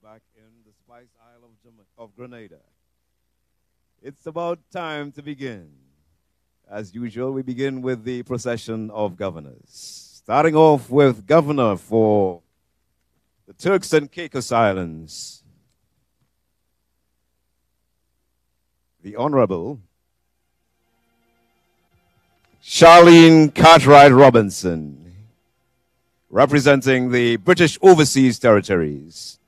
back in the Spice Isle of Grenada. It's about time to begin. As usual, we begin with the procession of governors. Starting off with Governor for the Turks and Caicos Islands, the Honorable Charlene Cartwright Robinson, representing the British Overseas Territories.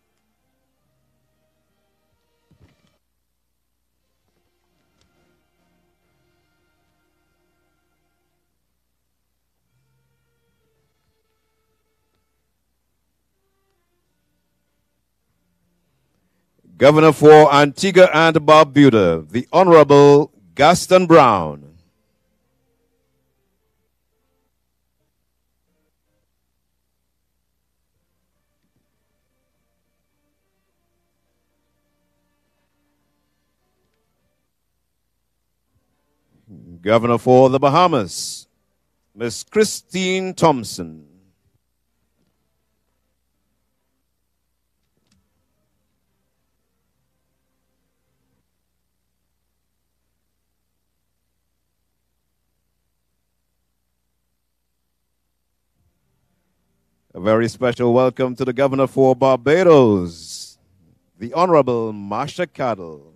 Governor for Antigua and Barbuda, the Honorable Gaston Brown. Governor for the Bahamas, Miss Christine Thompson. A very special welcome to the Governor for Barbados, the Honorable Marsha Caddell.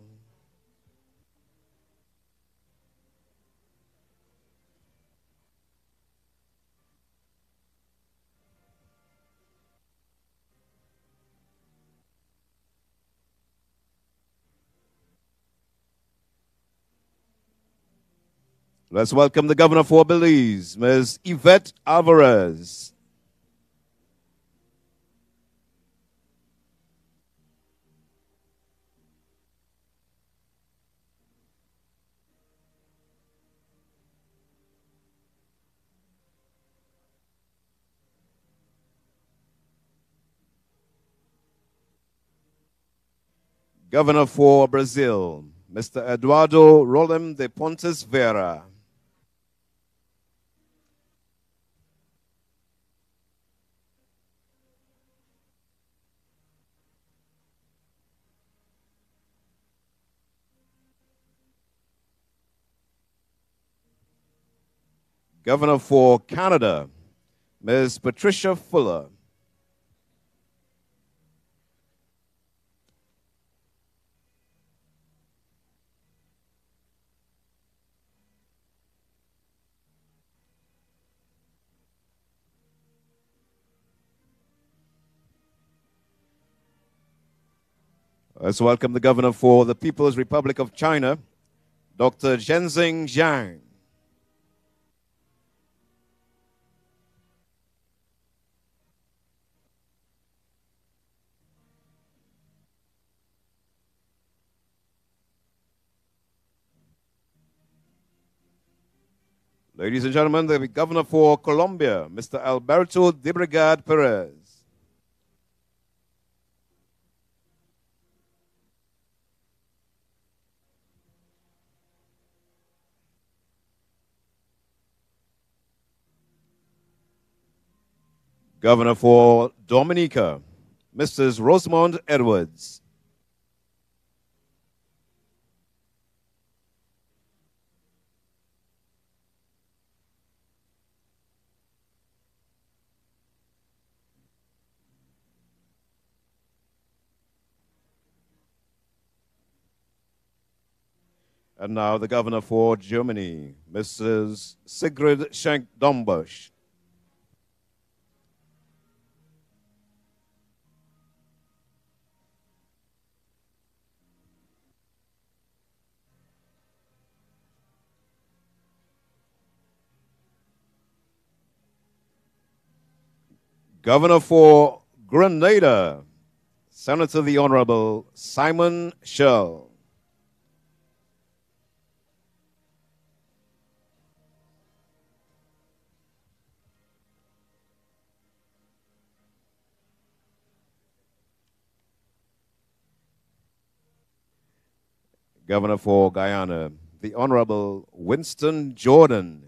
Let's welcome the Governor for Belize, Ms. Yvette Alvarez. Governor for Brazil, Mr. Eduardo Rolem de Pontes Vera. Governor for Canada, Ms. Patricia Fuller. Let's welcome the Governor for the People's Republic of China, Dr. Zhenzing Zhang. Ladies and gentlemen, the Governor for Colombia, Mr. Alberto de Brigad Perez. Governor for Dominica, Mrs. Rosamond Edwards. And now the Governor for Germany, Mrs. Sigrid Schenk-Dombusch. Governor for Grenada, Senator the Honorable Simon Shell. Governor for Guyana, the Honorable Winston Jordan.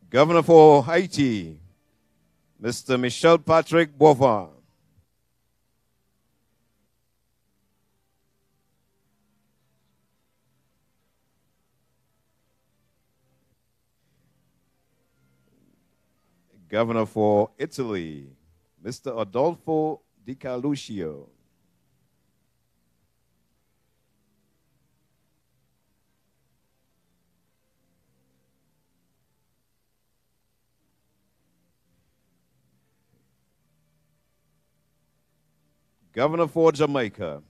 Governor for Haiti, Mr. Michel Patrick Boivin. Governor for Italy, Mr. Adolfo Di Carluccio. Governor for Jamaica,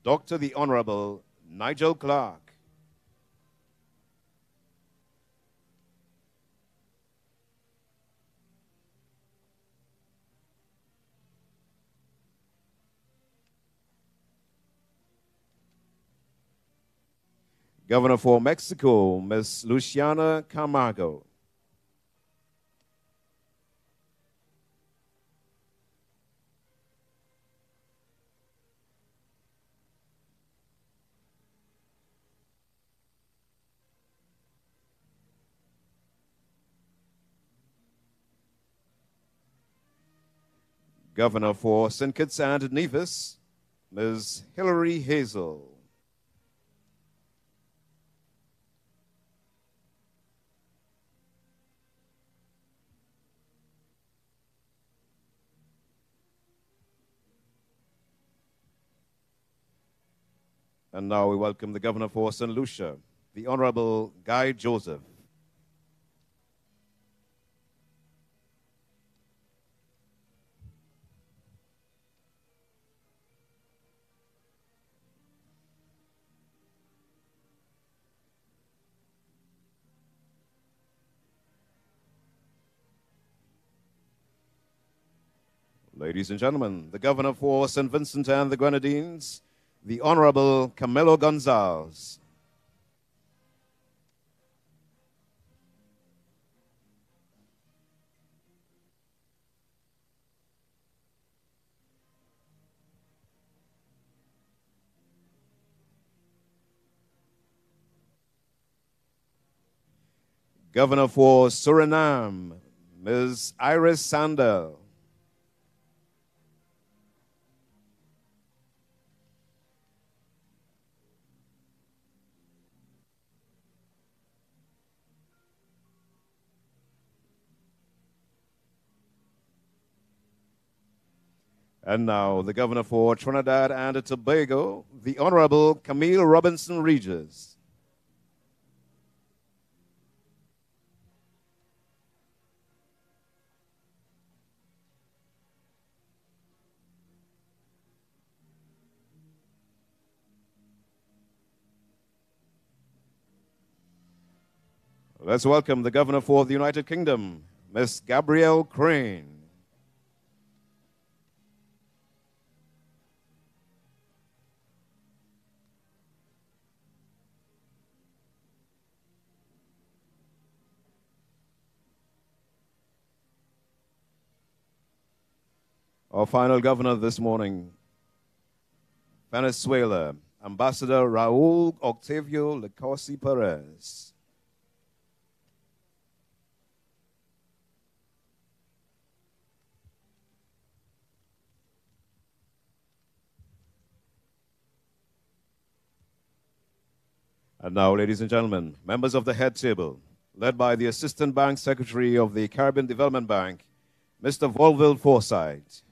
Dr. the Honorable Nigel Clark. Governor for Mexico, Ms. Luciana Camargo. Governor for St. Kitts and Nevis, Ms. Hilary Hazel. And now we welcome the Governor for St. Lucia, the Honorable Guy Joseph. Ladies and gentlemen, the Governor for St. Vincent and the Grenadines, the Honorable Camilo Gonzalez. Governor for Suriname, Ms. Iris Sandel. And now the Governor for Trinidad and Tobago, the Honorable Camille Robinson Regis. Let's welcome the Governor for the United Kingdom, Miss Gabrielle Crane. Our final governor this morning, Venezuela, Ambassador Raul Octavio Lacorsi Perez. And now, ladies and gentlemen, members of the head table, led by the Assistant Bank Secretary of the Caribbean Development Bank, Mr. Volville Forsyth.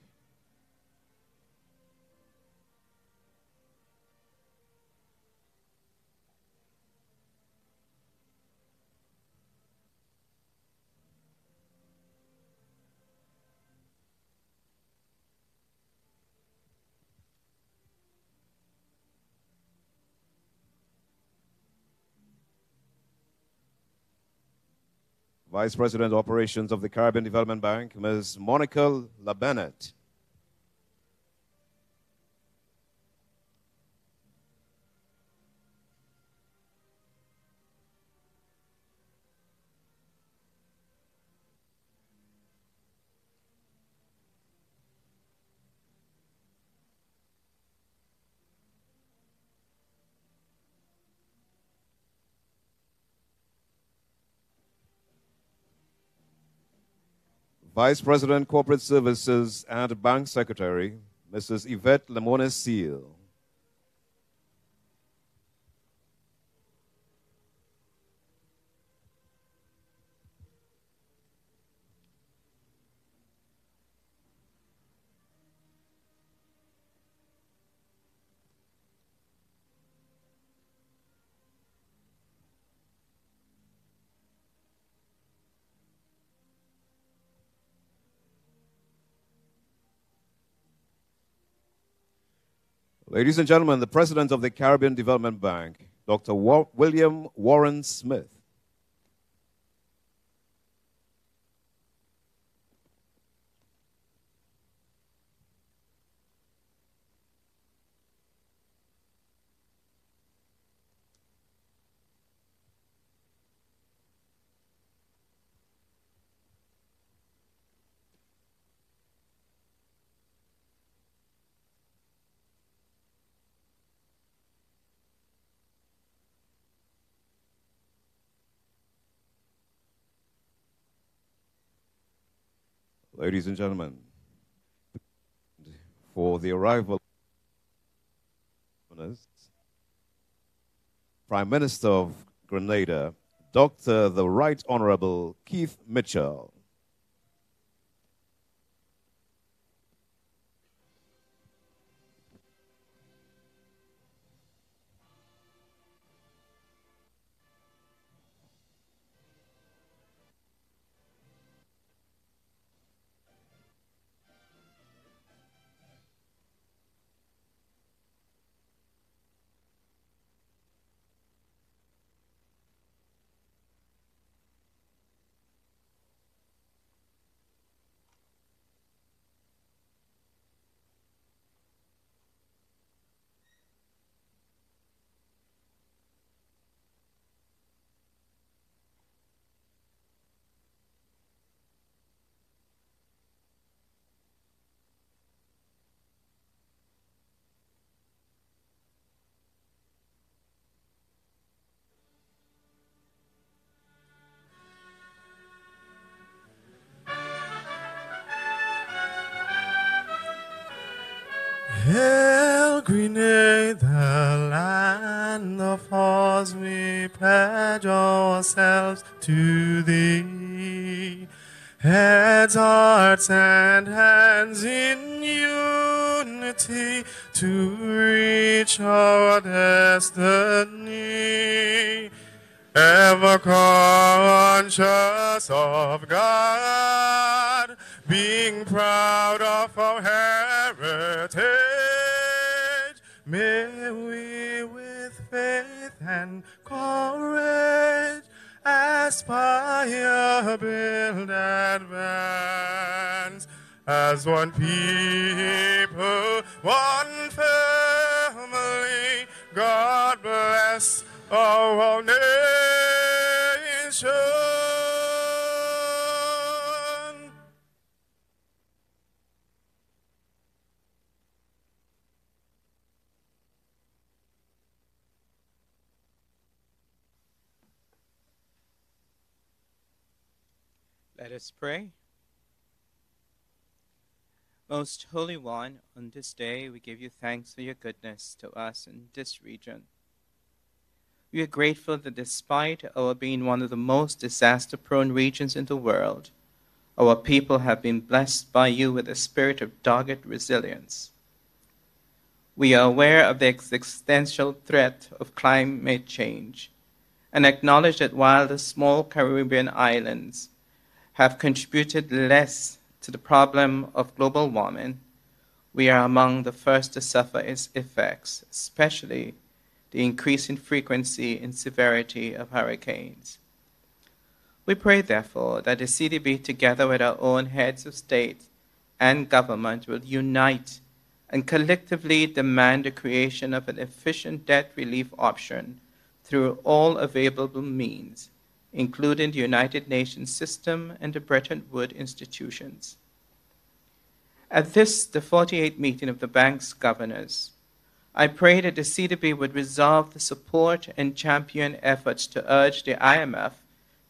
Vice President of Operations of the Caribbean Development Bank, Ms. Monica LaBennett. Vice President, Corporate Services and Bank Secretary, Mrs. Yvette Lemones Seal. Ladies and gentlemen, the President of the Caribbean Development Bank, Dr. William Warren Smith. Ladies and gentlemen, for the arrival of Prime Minister of Grenada, Dr. the Right Honorable Keith Mitchell. Hail, Grenada, land of ours, we pledge ourselves to thee. Heads, hearts, and hands in unity to reach our destiny. Ever conscious of God, being proud of our heritage, may we with faith and courage aspire, build, advance as one people, one family. God bless our nation. Let us pray. Most Holy One, on this day we give you thanks for your goodness to us in this region. We are grateful that despite our being one of the most disaster-prone regions in the world, our people have been blessed by you with a spirit of dogged resilience. We are aware of the existential threat of climate change and acknowledge that while the small Caribbean islands have contributed less to the problem of global warming, we are among the first to suffer its effects, especially the increasing frequency and severity of hurricanes. We pray, therefore, that the CDB, together with our own heads of state and government, will unite and collectively demand the creation of an efficient debt relief option through all available means, including the United Nations system and the Bretton Woods institutions. At this, the 48th meeting of the bank's governors, I pray that the CDB would resolve the support and champion efforts to urge the IMF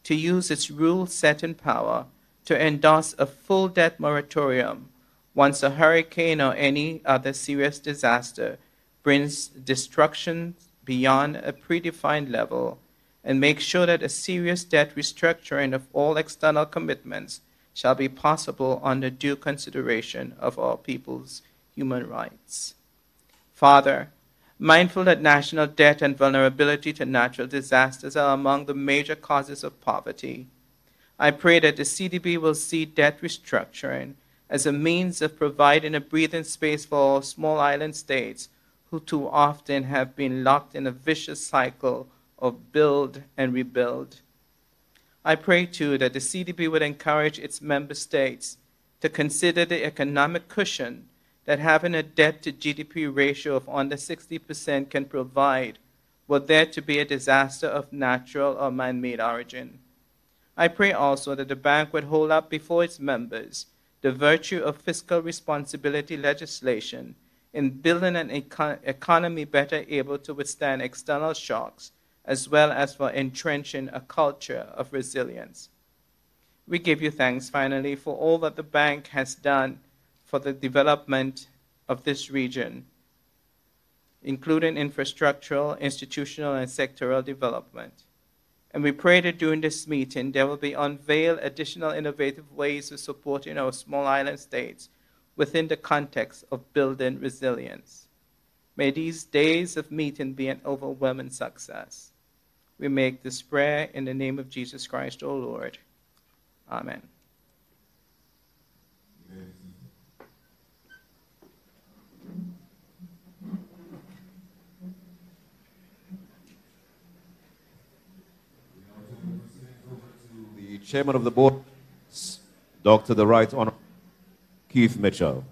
to use its rule-setting power to endorse a full debt moratorium once a hurricane or any other serious disaster brings destruction beyond a predefined level, and make sure that a serious debt restructuring of all external commitments shall be possible under due consideration of all people's human rights. Father, mindful that national debt and vulnerability to natural disasters are among the major causes of poverty, I pray that the CDB will see debt restructuring as a means of providing a breathing space for all small island states who too often have been locked in a vicious cycle of build and rebuild. I pray too that the CDB would encourage its member states to consider the economic cushion that having a debt to GDP ratio of under 60% can provide were there to be a disaster of natural or man-made origin. I pray also that the bank would hold up before its members the virtue of fiscal responsibility legislation in building an economy better able to withstand external shocks, as well as for entrenching a culture of resilience. We give you thanks, finally, for all that the bank has done for the development of this region, including infrastructural, institutional, and sectoral development. And we pray that during this meeting, there will be unveiled additional innovative ways of supporting our small island states within the context of building resilience. May these days of meeting be an overwhelming success. We make this prayer in the name of Jesus Christ, O Lord. Amen. The chairman of the board, Dr. the Right Honorable Keith Mitchell.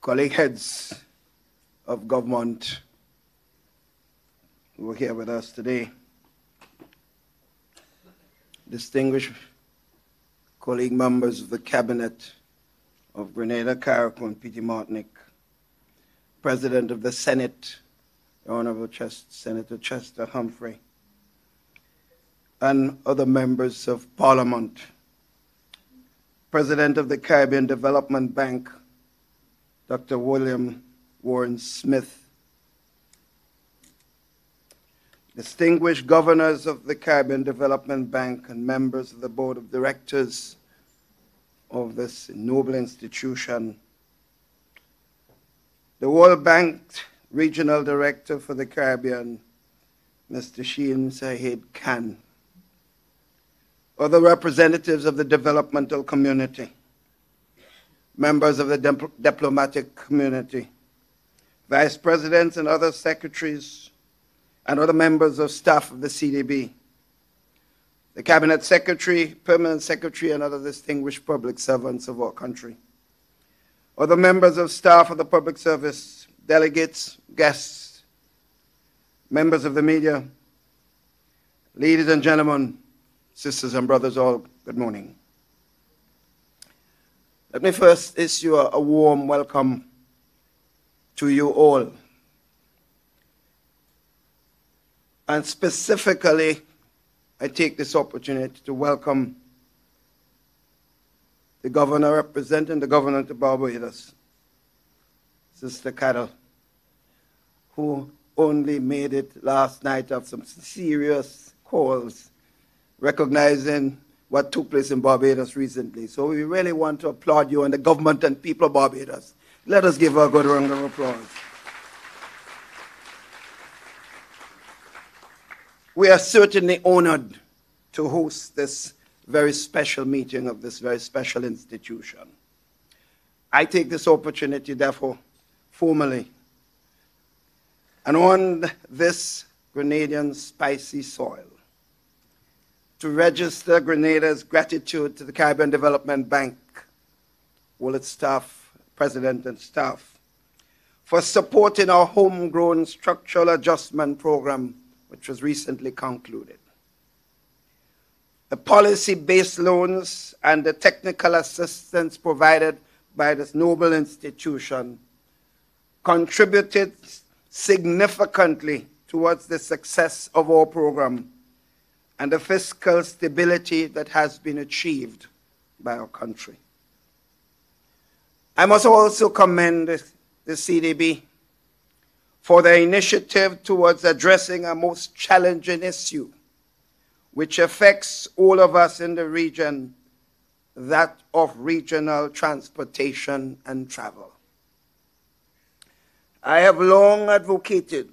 Colleague heads of government who are here with us today, distinguished colleague members of the Cabinet of Grenada, Carriacou, and Petite Martinique, President of the Senate, the Honorable Senator Chester Humphrey, and other members of Parliament, President of the Caribbean Development Bank, Dr. William Warren Smith, distinguished governors of the Caribbean Development Bank and members of the Board of Directors of this noble institution, the World Bank Regional Director for the Caribbean, Mr. Sheen Zahid Khan, other representatives of the developmental community, members of the diplomatic community, vice presidents and other secretaries, and other members of staff of the CDB, the cabinet secretary, permanent secretary, and other distinguished public servants of our country, other members of staff of the public service, delegates, guests, members of the media, ladies and gentlemen, sisters and brothers all, good morning. Let me first issue a warm welcome to you all. And specifically, I take this opportunity to welcome the governor representing the government of Barbados, Sister Cadell, who only made it last night of some serious calls recognizing what took place in Barbados recently. So we really want to applaud you and the government and people of Barbados. Let us give her a good round of applause. We are certainly honored to host this very special meeting of this very special institution. I take this opportunity, therefore, formally, and on this Grenadian spicy soil, to register Grenada's gratitude to the Caribbean Development Bank, all its staff, president and staff, for supporting our homegrown structural adjustment program, which was recently concluded. The policy-based loans and the technical assistance provided by this noble institution contributed significantly towards the success of our program and the fiscal stability that has been achieved by our country. I must also commend the CDB for their initiative towards addressing a most challenging issue which affects all of us in the region, that of regional transportation and travel. I have long advocated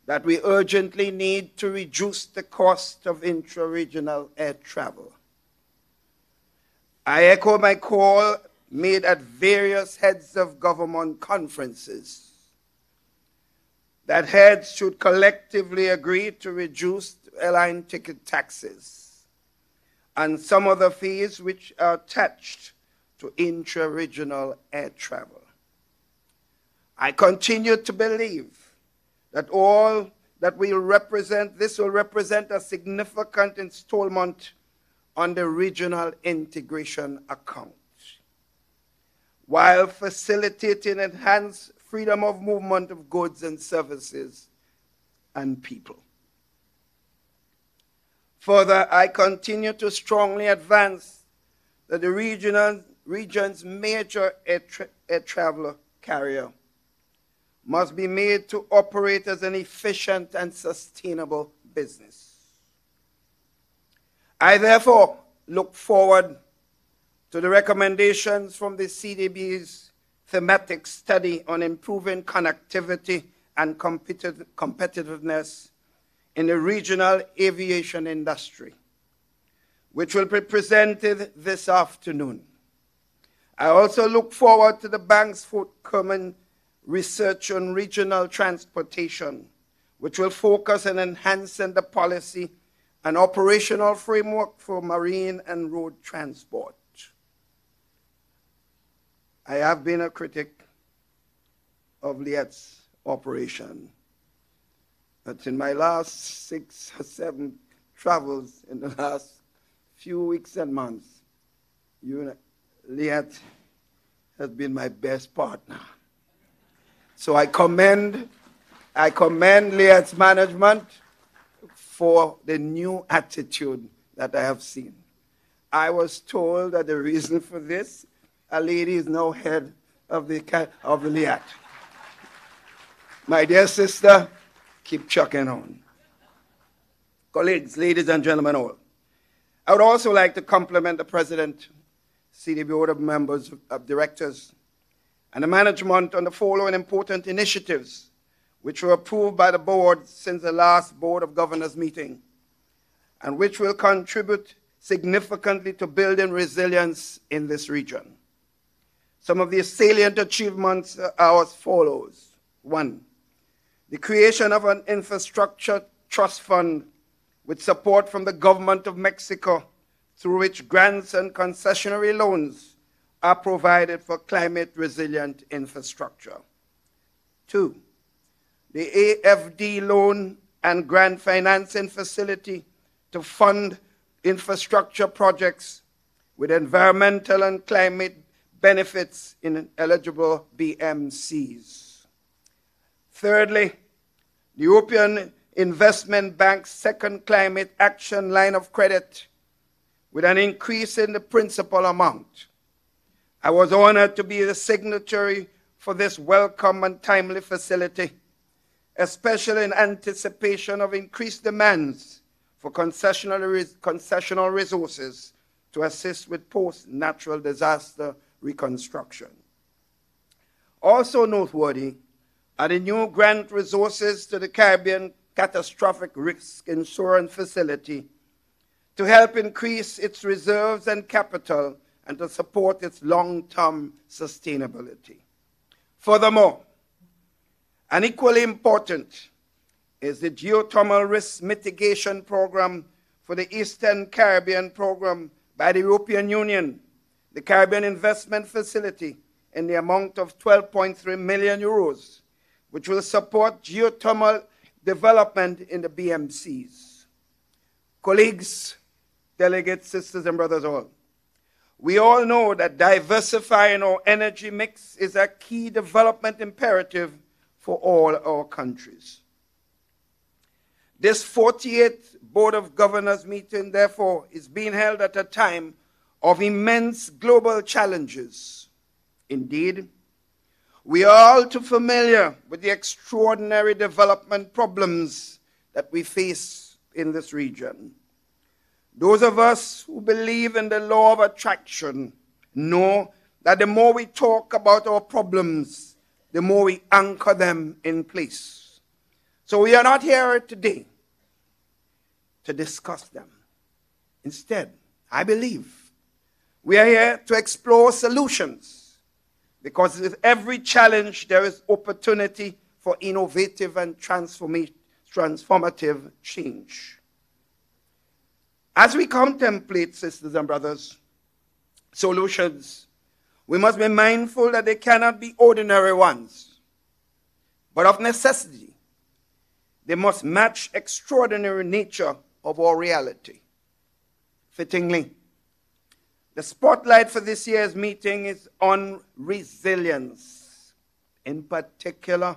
that we urgently need to reduce the cost of intra-regional air travel. I echo my call made at various heads of government conferences that heads should collectively agree to reduce airline ticket taxes and some other fees which are attached to intra-regional air travel. I continue to believe that this will represent a significant installment on the regional integration account, while facilitating enhanced freedom of movement of goods and services and people. Further, I continue to strongly advance that the region's major air travel carrier must be made to operate as an efficient and sustainable business. I therefore look forward to the recommendations from the CDB's thematic study on improving connectivity and competitiveness in the regional aviation industry, which will be presented this afternoon. I also look forward to the bank's forthcoming research on regional transportation, which will focus on enhancing the policy and operational framework for marine and road transport. I have been a critic of Liet's operation, but in my last 6 or 7 travels in the last few weeks and months, Liet has been my best partner. So I commend Liet's management for the new attitude that I have seen. I was told that the reason for this, a lady is now head of the Liet. My dear sister, keep chucking on. Colleagues, ladies and gentlemen all, I would also like to compliment the President, CDB Board of Members of Directors, and the management on the following important initiatives which were approved by the board since the last Board of Governors meeting, and which will contribute significantly to building resilience in this region. Some of the salient achievements are as follows. 1, the creation of an infrastructure trust fund with support from the government of Mexico, through which grants and concessionary loans are provided for climate-resilient infrastructure. 2, the AFD loan and grant financing facility to fund infrastructure projects with environmental and climate benefits in eligible BMCs. Thirdly, the European Investment Bank's second climate action line of credit with an increase in the principal amount. I was honored to be the signatory for this welcome and timely facility, especially in anticipation of increased demands for concessional resources to assist with post-natural disaster reconstruction. Also noteworthy are the new grant resources to the Caribbean Catastrophic Risk Insurance Facility to help increase its reserves and capital and to support its long-term sustainability. Furthermore, and equally important, is the Geothermal Risk Mitigation Program for the Eastern Caribbean Program by the European Union, the Caribbean Investment Facility, in the amount of 12.3 million euros, which will support geothermal development in the BMCs. Colleagues, delegates, sisters and brothers all, we all know that diversifying our energy mix is a key development imperative for all our countries. This 48th Board of Governors meeting, therefore, is being held at a time of immense global challenges. Indeed, we are all too familiar with the extraordinary development problems that we face in this region. Those of us who believe in the law of attraction know that the more we talk about our problems, the more we anchor them in place. So we are not here today to discuss them. Instead, I believe we are here to explore solutions, because with every challenge there is opportunity for innovative and transformative change. As we contemplate, sisters and brothers, solutions, we must be mindful that they cannot be ordinary ones, but of necessity, they must match extraordinary nature of our reality. Fittingly, the spotlight for this year's meeting is on resilience. In particular,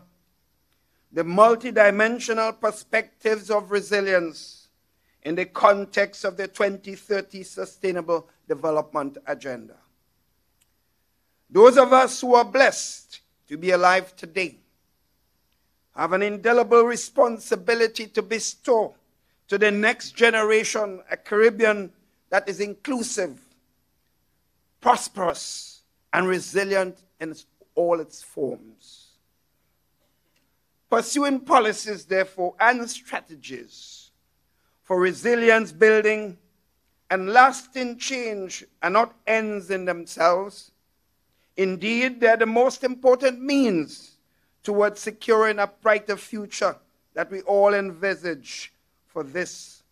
the multidimensional perspectives of resilience in the context of the 2030 Sustainable Development Agenda. Those of us who are blessed to be alive today have an indelible responsibility to bestow to the next generation a Caribbean that is inclusive, prosperous, and resilient in all its forms. Pursuing policies, therefore, and strategies for resilience building and lasting change are not ends in themselves. Indeed, they are the most important means towards securing a brighter future that we all envisage for this,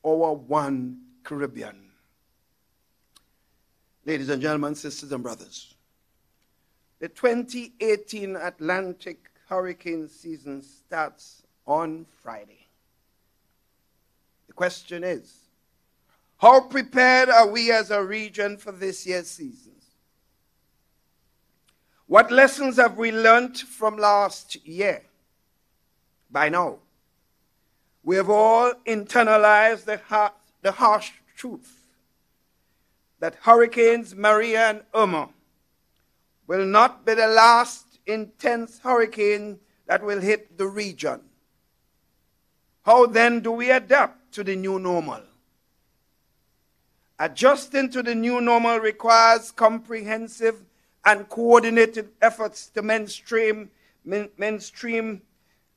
our one Caribbean. Ladies and gentlemen, sisters and brothers, the 2018 Atlantic hurricane season starts on Friday. The question is, how prepared are we as a region for this year's seasons? What lessons have we learned from last year? By now, we have all internalized the harsh truth that Hurricanes Maria and Irma will not be the last intense hurricane that will hit the region. How then do we adapt to the new normal? Adjusting to the new normal requires comprehensive and coordinated efforts to mainstream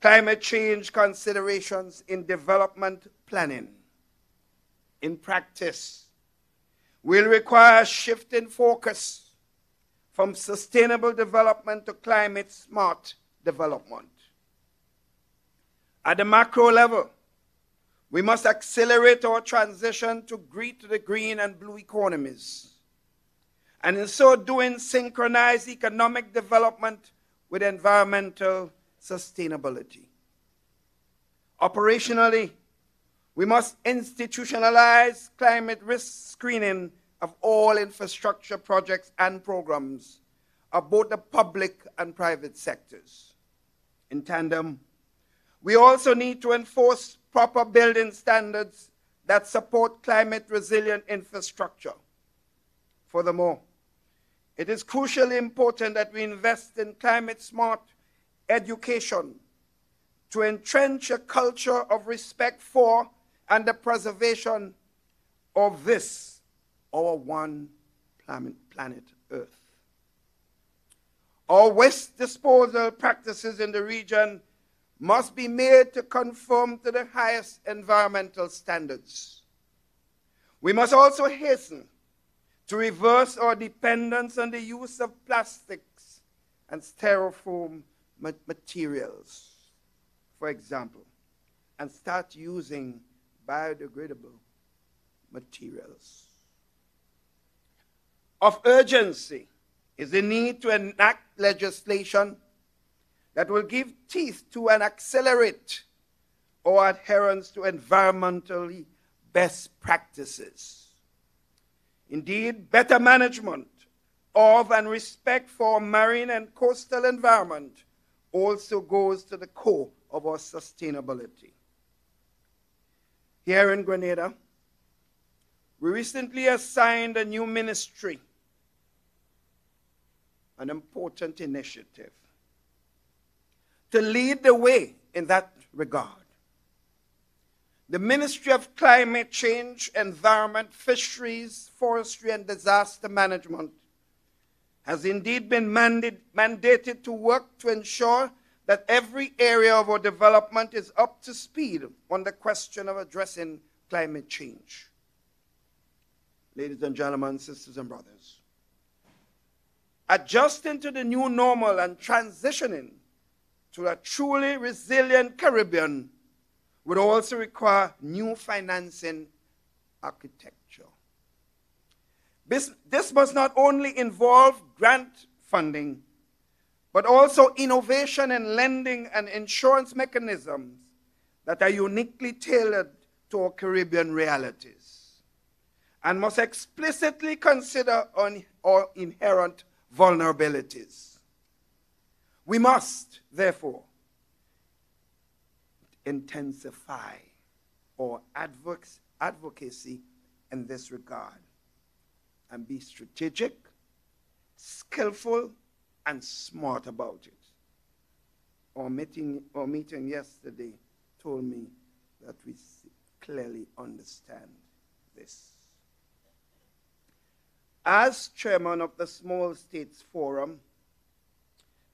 climate change considerations in development planning. In practice, will require a shift in focus from sustainable development to climate-smart development. At the macro level, we must accelerate our transition to the green and blue economies, and in so doing, synchronize economic development with environmental sustainability. Operationally, we must institutionalize climate risk screening of all infrastructure projects and programs of both the public and private sectors. In tandem, we also need to enforce proper building standards that support climate-resilient infrastructure. Furthermore, it is crucially important that we invest in climate-smart education to entrench a culture of respect for and the preservation of this, our one planet Earth. Our waste disposal practices in the region must be made to conform to the highest environmental standards. We must also hasten to reverse our dependence on the use of plastics and styrofoam materials, for example, and start using biodegradable materials. Of urgency is the need to enact legislation that will give teeth to and accelerate our adherence to environmentally best practices. Indeed, better management of and respect for marine and coastal environment also goes to the core of our sustainability. Here in Grenada, we recently assigned a new ministry, an important initiative, to lead the way in that regard. The Ministry of Climate Change, Environment, Fisheries, Forestry, and Disaster Management has indeed been mandated to work to ensure that every area of our development is up to speed on the question of addressing climate change. Ladies and gentlemen, sisters and brothers, adjusting to the new normal and transitioning to a truly resilient Caribbean would also require new financing architecture. This must not only involve grant funding, but also innovation in lending and insurance mechanisms that are uniquely tailored to our Caribbean realities and must explicitly consider our inherent vulnerabilities. We must, therefore, intensify our advocacy in this regard and be strategic, skillful, and smart about it. Our meeting yesterday told me that we clearly understand this. As chairman of the Small States Forum,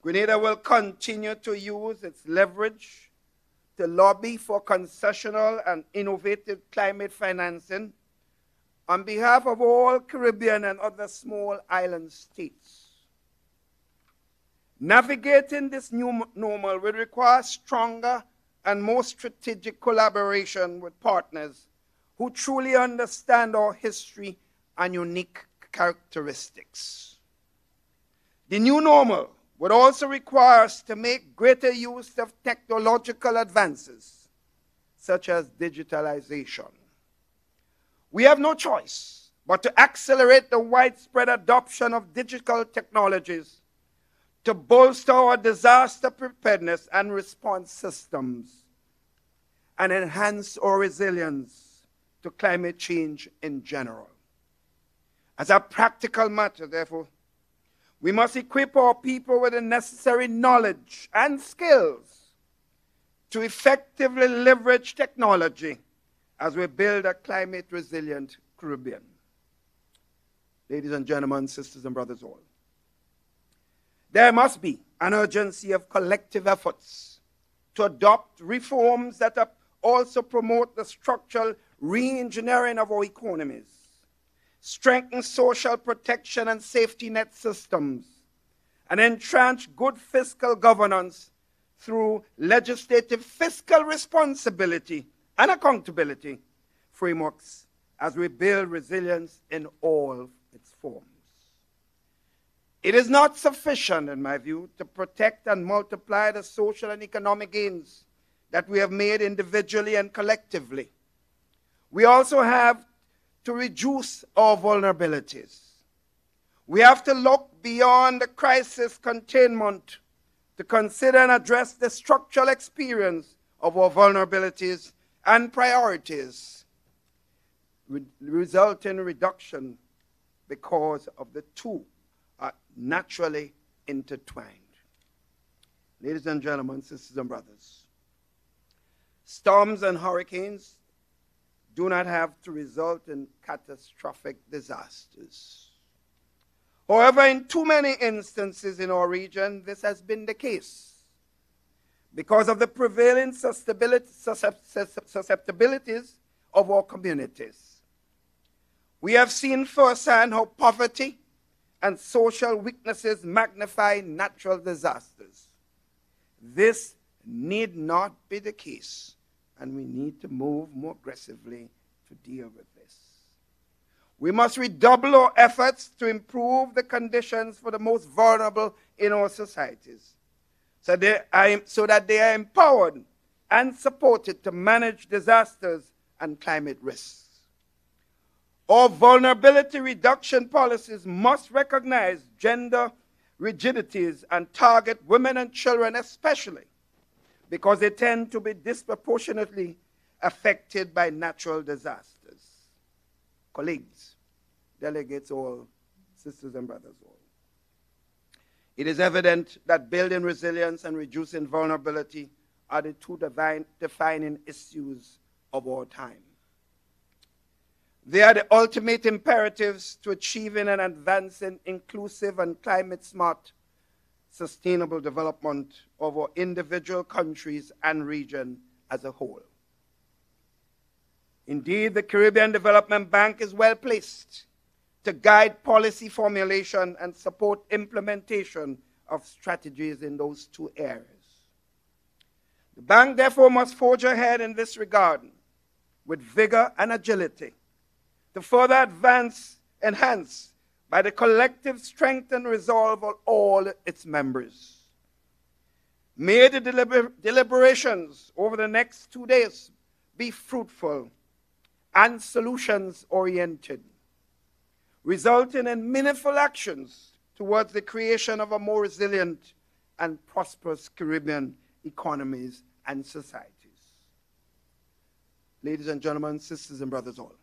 Grenada will continue to use its leverage to lobby for concessional and innovative climate financing on behalf of all Caribbean and other small island states. Navigating this new normal will require stronger and more strategic collaboration with partners who truly understand our history and unique characteristics. The new normal would also require us to make greater use of technological advances, such as digitalization. We have no choice but to accelerate the widespread adoption of digital technologies to bolster our disaster preparedness and response systems and enhance our resilience to climate change in general. As a practical matter, therefore, we must equip our people with the necessary knowledge and skills to effectively leverage technology as we build a climate-resilient Caribbean. Ladies and gentlemen, sisters and brothers all, there must be an urgency of collective efforts to adopt reforms that also promote the structural re-engineering of our economies, strengthen social protection and safety net systems, and entrench good fiscal governance through legislative fiscal responsibility and accountability frameworks as we build resilience in all its forms. It is not sufficient, in my view, to protect and multiply the social and economic gains that we have made individually and collectively. We also have to reduce our vulnerabilities. We have to look beyond the crisis containment to consider and address the structural experience of our vulnerabilities and priorities, resulting in reduction because of the two are naturally intertwined. Ladies and gentlemen, sisters and brothers, storms and hurricanes do not have to result in catastrophic disasters. However, in too many instances in our region, this has been the case because of the prevailing susceptibilities of our communities. We have seen firsthand how poverty and social weaknesses magnify natural disasters. This need not be the case, and we need to move more aggressively to deal with this. We must redouble our efforts to improve the conditions for the most vulnerable in our societies so that they are empowered and supported to manage disasters and climate risks. Our vulnerability reduction policies must recognize gender rigidities and target women and children especially because they tend to be disproportionately affected by natural disasters. Colleagues, delegates all, sisters and brothers all. It is evident that building resilience and reducing vulnerability are the two defining issues of our time. They are the ultimate imperatives to achieving and advancing inclusive and climate-smart sustainable development of our individual countries and region as a whole. Indeed, the Caribbean Development Bank is well placed to guide policy formulation and support implementation of strategies in those two areas. The bank, therefore, must forge ahead in this regard with vigor and agility to further enhance by the collective strength and resolve of all its members. May the deliberations over the next 2 days be fruitful and solutions-oriented, resulting in meaningful actions towards the creation of a more resilient and prosperous Caribbean economies and societies. Ladies and gentlemen, sisters and brothers all,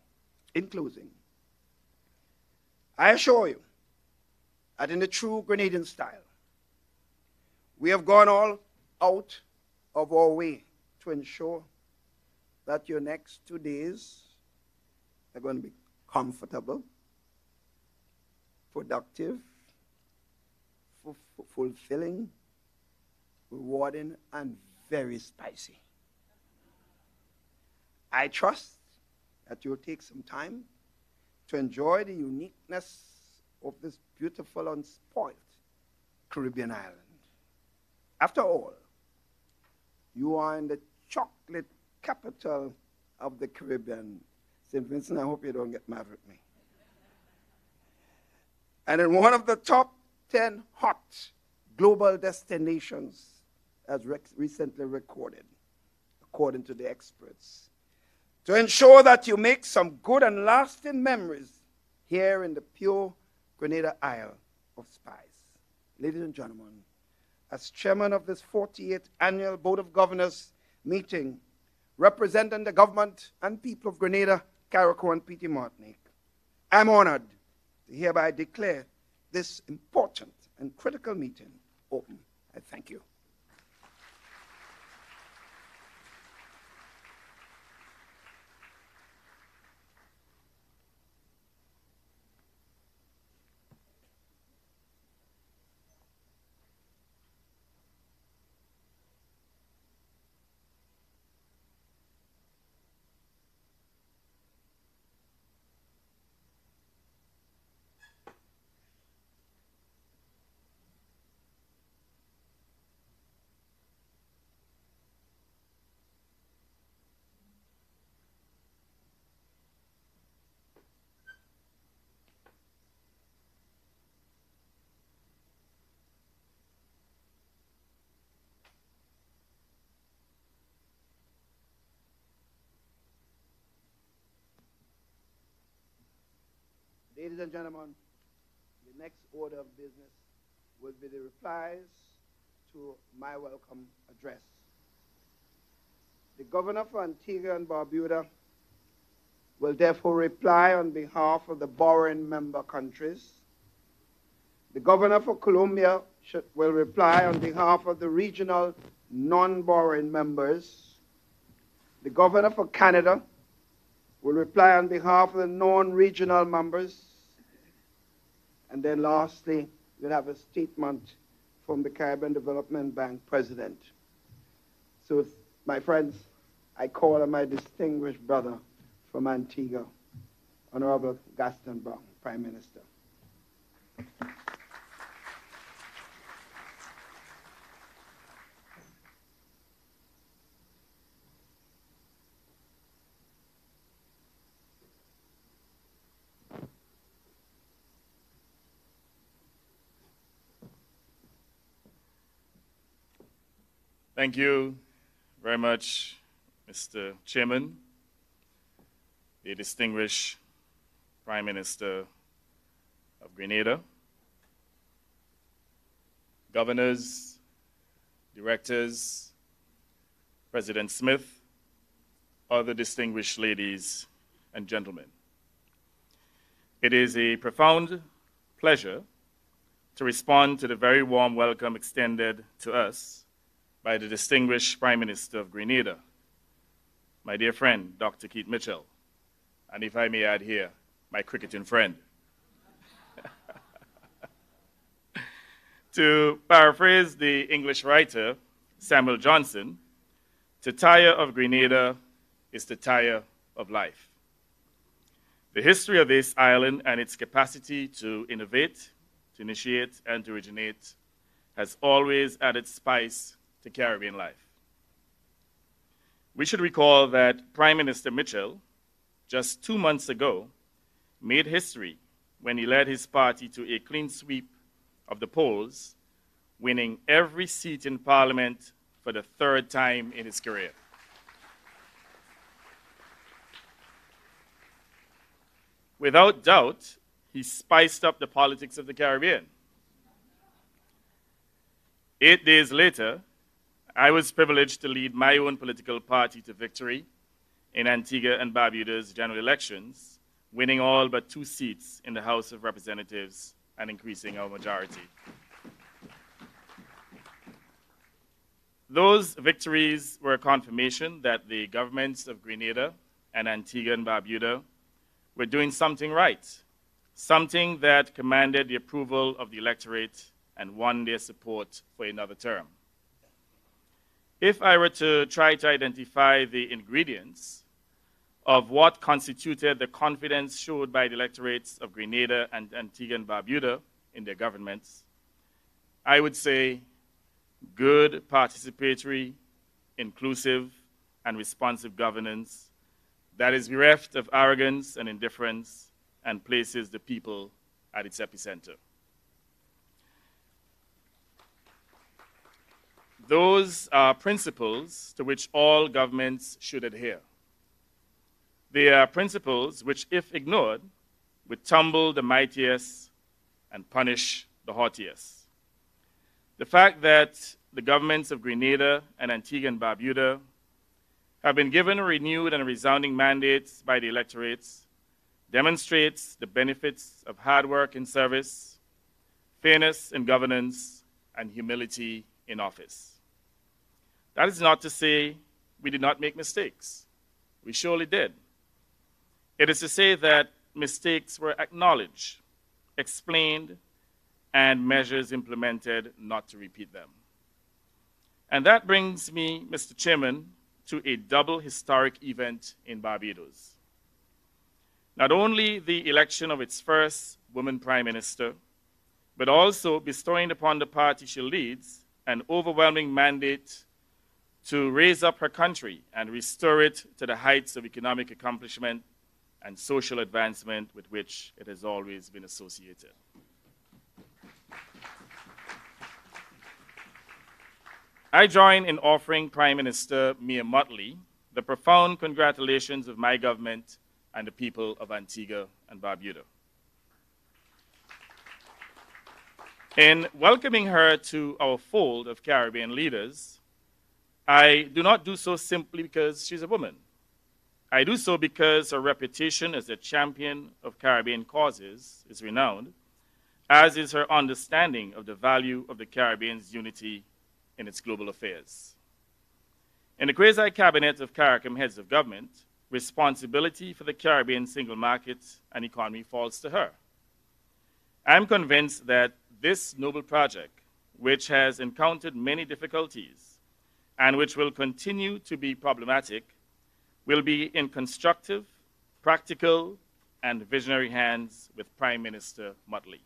in closing, I assure you that in the true Grenadian style, we have gone all out of our way to ensure that your next 2 days are going to be comfortable, productive, fulfilling, rewarding, and very spicy. I trust that you'll take some time to enjoy the uniqueness of this beautiful, unspoiled Caribbean island. After all, you are in the chocolate capital of the Caribbean. St. Vincent, I hope you don't get mad with me. And in one of the top 10 hot global destinations, as recently recorded, according to the experts, to ensure that you make some good and lasting memories here in the pure Grenada Isle of Spice. Ladies and gentlemen, as chairman of this 48th Annual Board of Governors meeting, representing the government and people of Grenada, Carriacou, and Petite Martinique, I'm honored to hereby declare this important and critical meeting open. I thank you. Ladies and gentlemen, the next order of business will be the replies to my welcome address. The Governor for Antigua and Barbuda will therefore reply on behalf of the borrowing member countries. The Governor for Colombia will reply on behalf of the regional non-borrowing members. The Governor for Canada will reply on behalf of the non-regional members. And then lastly, we'll have a statement from the Caribbean Development Bank President. So, my friends, I call on my distinguished brother from Antigua, Honorable Gaston Browne, Prime Minister. Thank you very much, Mr. Chairman, the distinguished Prime Minister of Grenada, governors, directors, President Smith, other distinguished ladies and gentlemen. It is a profound pleasure to respond to the very warm welcome extended to us by the distinguished Prime Minister of Grenada, my dear friend, Dr. Keith Mitchell, and if I may add here, my cricketing friend. To paraphrase the English writer Samuel Johnson, to tire of Grenada is to tire of life. The history of this island and its capacity to innovate, to initiate, and to originate has always added spice to Caribbean life. We should recall that Prime Minister Mitchell, just 2 months ago, made history when he led his party to a clean sweep of the polls, winning every seat in Parliament for the 3rd time in his career. Without doubt, he spiced up the politics of the Caribbean. 8 days later, I was privileged to lead my own political party to victory in Antigua and Barbuda's general elections, winning all but 2 seats in the House of Representatives and increasing our majority. Those victories were a confirmation that the governments of Grenada and Antigua and Barbuda were doing something right, something that commanded the approval of the electorate and won their support for another term. If I were to try to identify the ingredients of what constituted the confidence showed by the electorates of Grenada and Antigua and Barbuda in their governments, I would say good, participatory, inclusive, and responsive governance that is bereft of arrogance and indifference and places the people at its epicenter. Those are principles to which all governments should adhere. They are principles which, if ignored, would tumble the mightiest and punish the haughtiest. The fact that the governments of Grenada and Antigua and Barbuda have been given a renewed and resounding mandates by the electorates demonstrates the benefits of hard work in service, fairness in governance, and humility in office. That is not to say we did not make mistakes. We surely did. It is to say that mistakes were acknowledged, explained, and measures implemented not to repeat them. And that brings me, Mr. Chairman, to a double historic event in Barbados. Not only the election of its first woman prime minister, but also bestowing upon the party she leads an overwhelming mandate to raise up her country and restore it to the heights of economic accomplishment and social advancement with which it has always been associated. I join in offering Prime Minister Mia Mottley the profound congratulations of my government and the people of Antigua and Barbuda. In welcoming her to our fold of Caribbean leaders, I do not do so simply because she's a woman. I do so because her reputation as a champion of Caribbean causes is renowned, as is her understanding of the value of the Caribbean's unity in its global affairs. In the quasi-cabinet of CARICOM heads of government, responsibility for the Caribbean single market and economy falls to her. I'm convinced that this noble project, which has encountered many difficulties and which will continue to be problematic, will be in constructive, practical, and visionary hands with Prime Minister Mottley.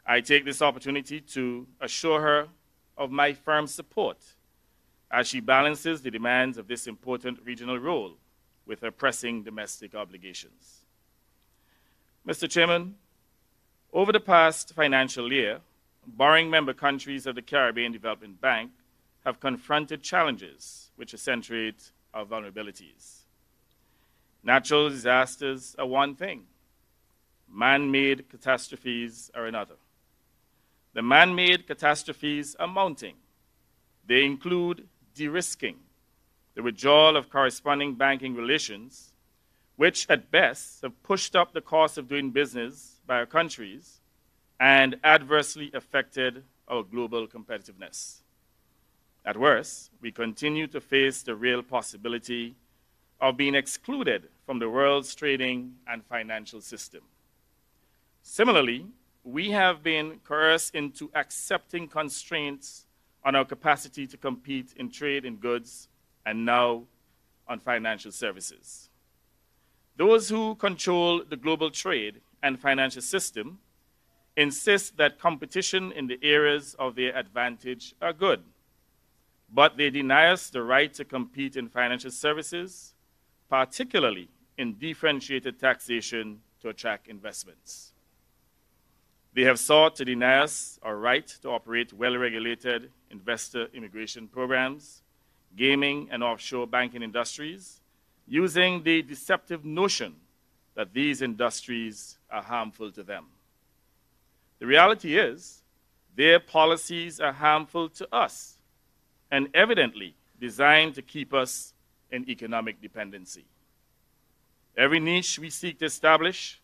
I take this opportunity to assure her of my firm support as she balances the demands of this important regional role with her pressing domestic obligations. Mr. Chairman, over the past financial year, borrowing member countries of the Caribbean Development Bank have confronted challenges which accentuate our vulnerabilities. Natural disasters are one thing. Man-made catastrophes are another. The man-made catastrophes are mounting. They include de-risking, the withdrawal of corresponding banking relations, which at best have pushed up the cost of doing business by our countries and adversely affected our global competitiveness. At worst, we continue to face the real possibility of being excluded from the world's trading and financial system. Similarly, we have been coerced into accepting constraints on our capacity to compete in trade in goods and now on financial services. Those who control the global trade and financial system insist that competition in the areas of their advantage are good, but they deny us the right to compete in financial services, particularly in differentiated taxation to attract investments. They have sought to deny us our right to operate well-regulated investor immigration programs, gaming and offshore banking industries, using the deceptive notion that these industries are harmful to them. The reality is, their policies are harmful to us and evidently designed to keep us in economic dependency. Every niche we seek to establish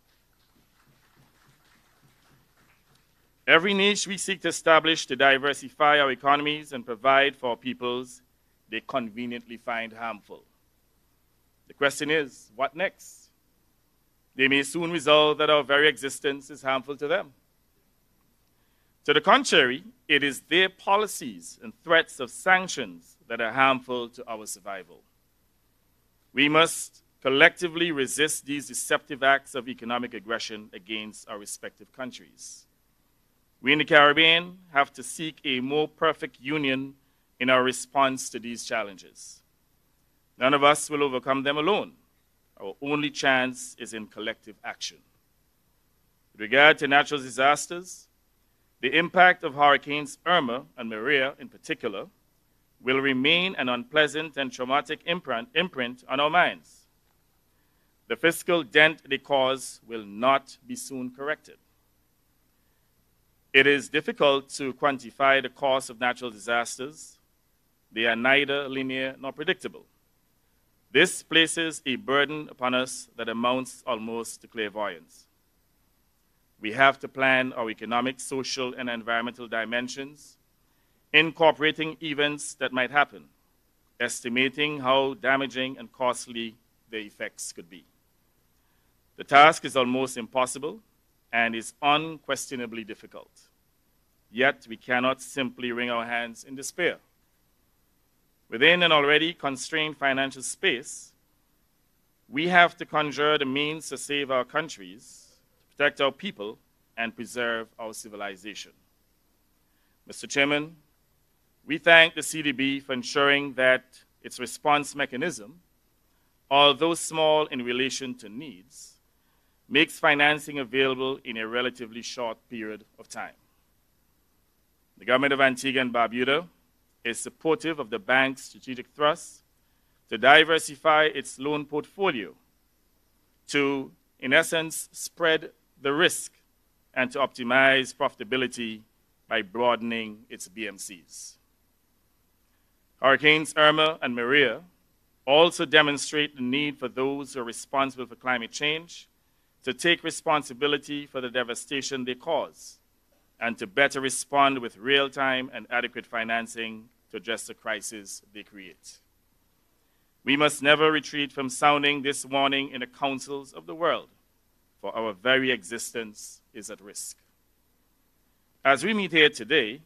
to diversify our economies and provide for our peoples, they conveniently find harmful. The question is, what next? They may soon resolve that our very existence is harmful to them. To the contrary, it is their policies and threats of sanctions that are harmful to our survival. We must collectively resist these deceptive acts of economic aggression against our respective countries. We in the Caribbean have to seek a more perfect union in our response to these challenges. None of us will overcome them alone. Our only chance is in collective action. With regard to natural disasters, the impact of Hurricanes Irma and Maria in particular will remain an unpleasant and traumatic imprint on our minds. The fiscal dent they cause will not be soon corrected. It is difficult to quantify the cost of natural disasters. They are neither linear nor predictable. This places a burden upon us that amounts almost to clairvoyance. We have to plan our economic, social, and environmental dimensions, incorporating events that might happen, estimating how damaging and costly the effects could be. The task is almost impossible and is unquestionably difficult. Yet we cannot simply wring our hands in despair. Within an already constrained financial space, we have to conjure the means to save our countries, to protect our people, and preserve our civilization. Mr. Chairman, we thank the CDB for ensuring that its response mechanism, although small in relation to needs, makes financing available in a relatively short period of time. The government of Antigua and Barbuda is supportive of the bank's strategic thrust to diversify its loan portfolio, to, in essence, spread the risk and to optimize profitability by broadening its BMCs. Hurricanes Irma and Maria also demonstrate the need for those who are responsible for climate change to take responsibility for the devastation they cause and to better respond with real-time and adequate financing to address the crisis they create. We must never retreat from sounding this warning in the councils of the world, for our very existence is at risk. As we meet here today,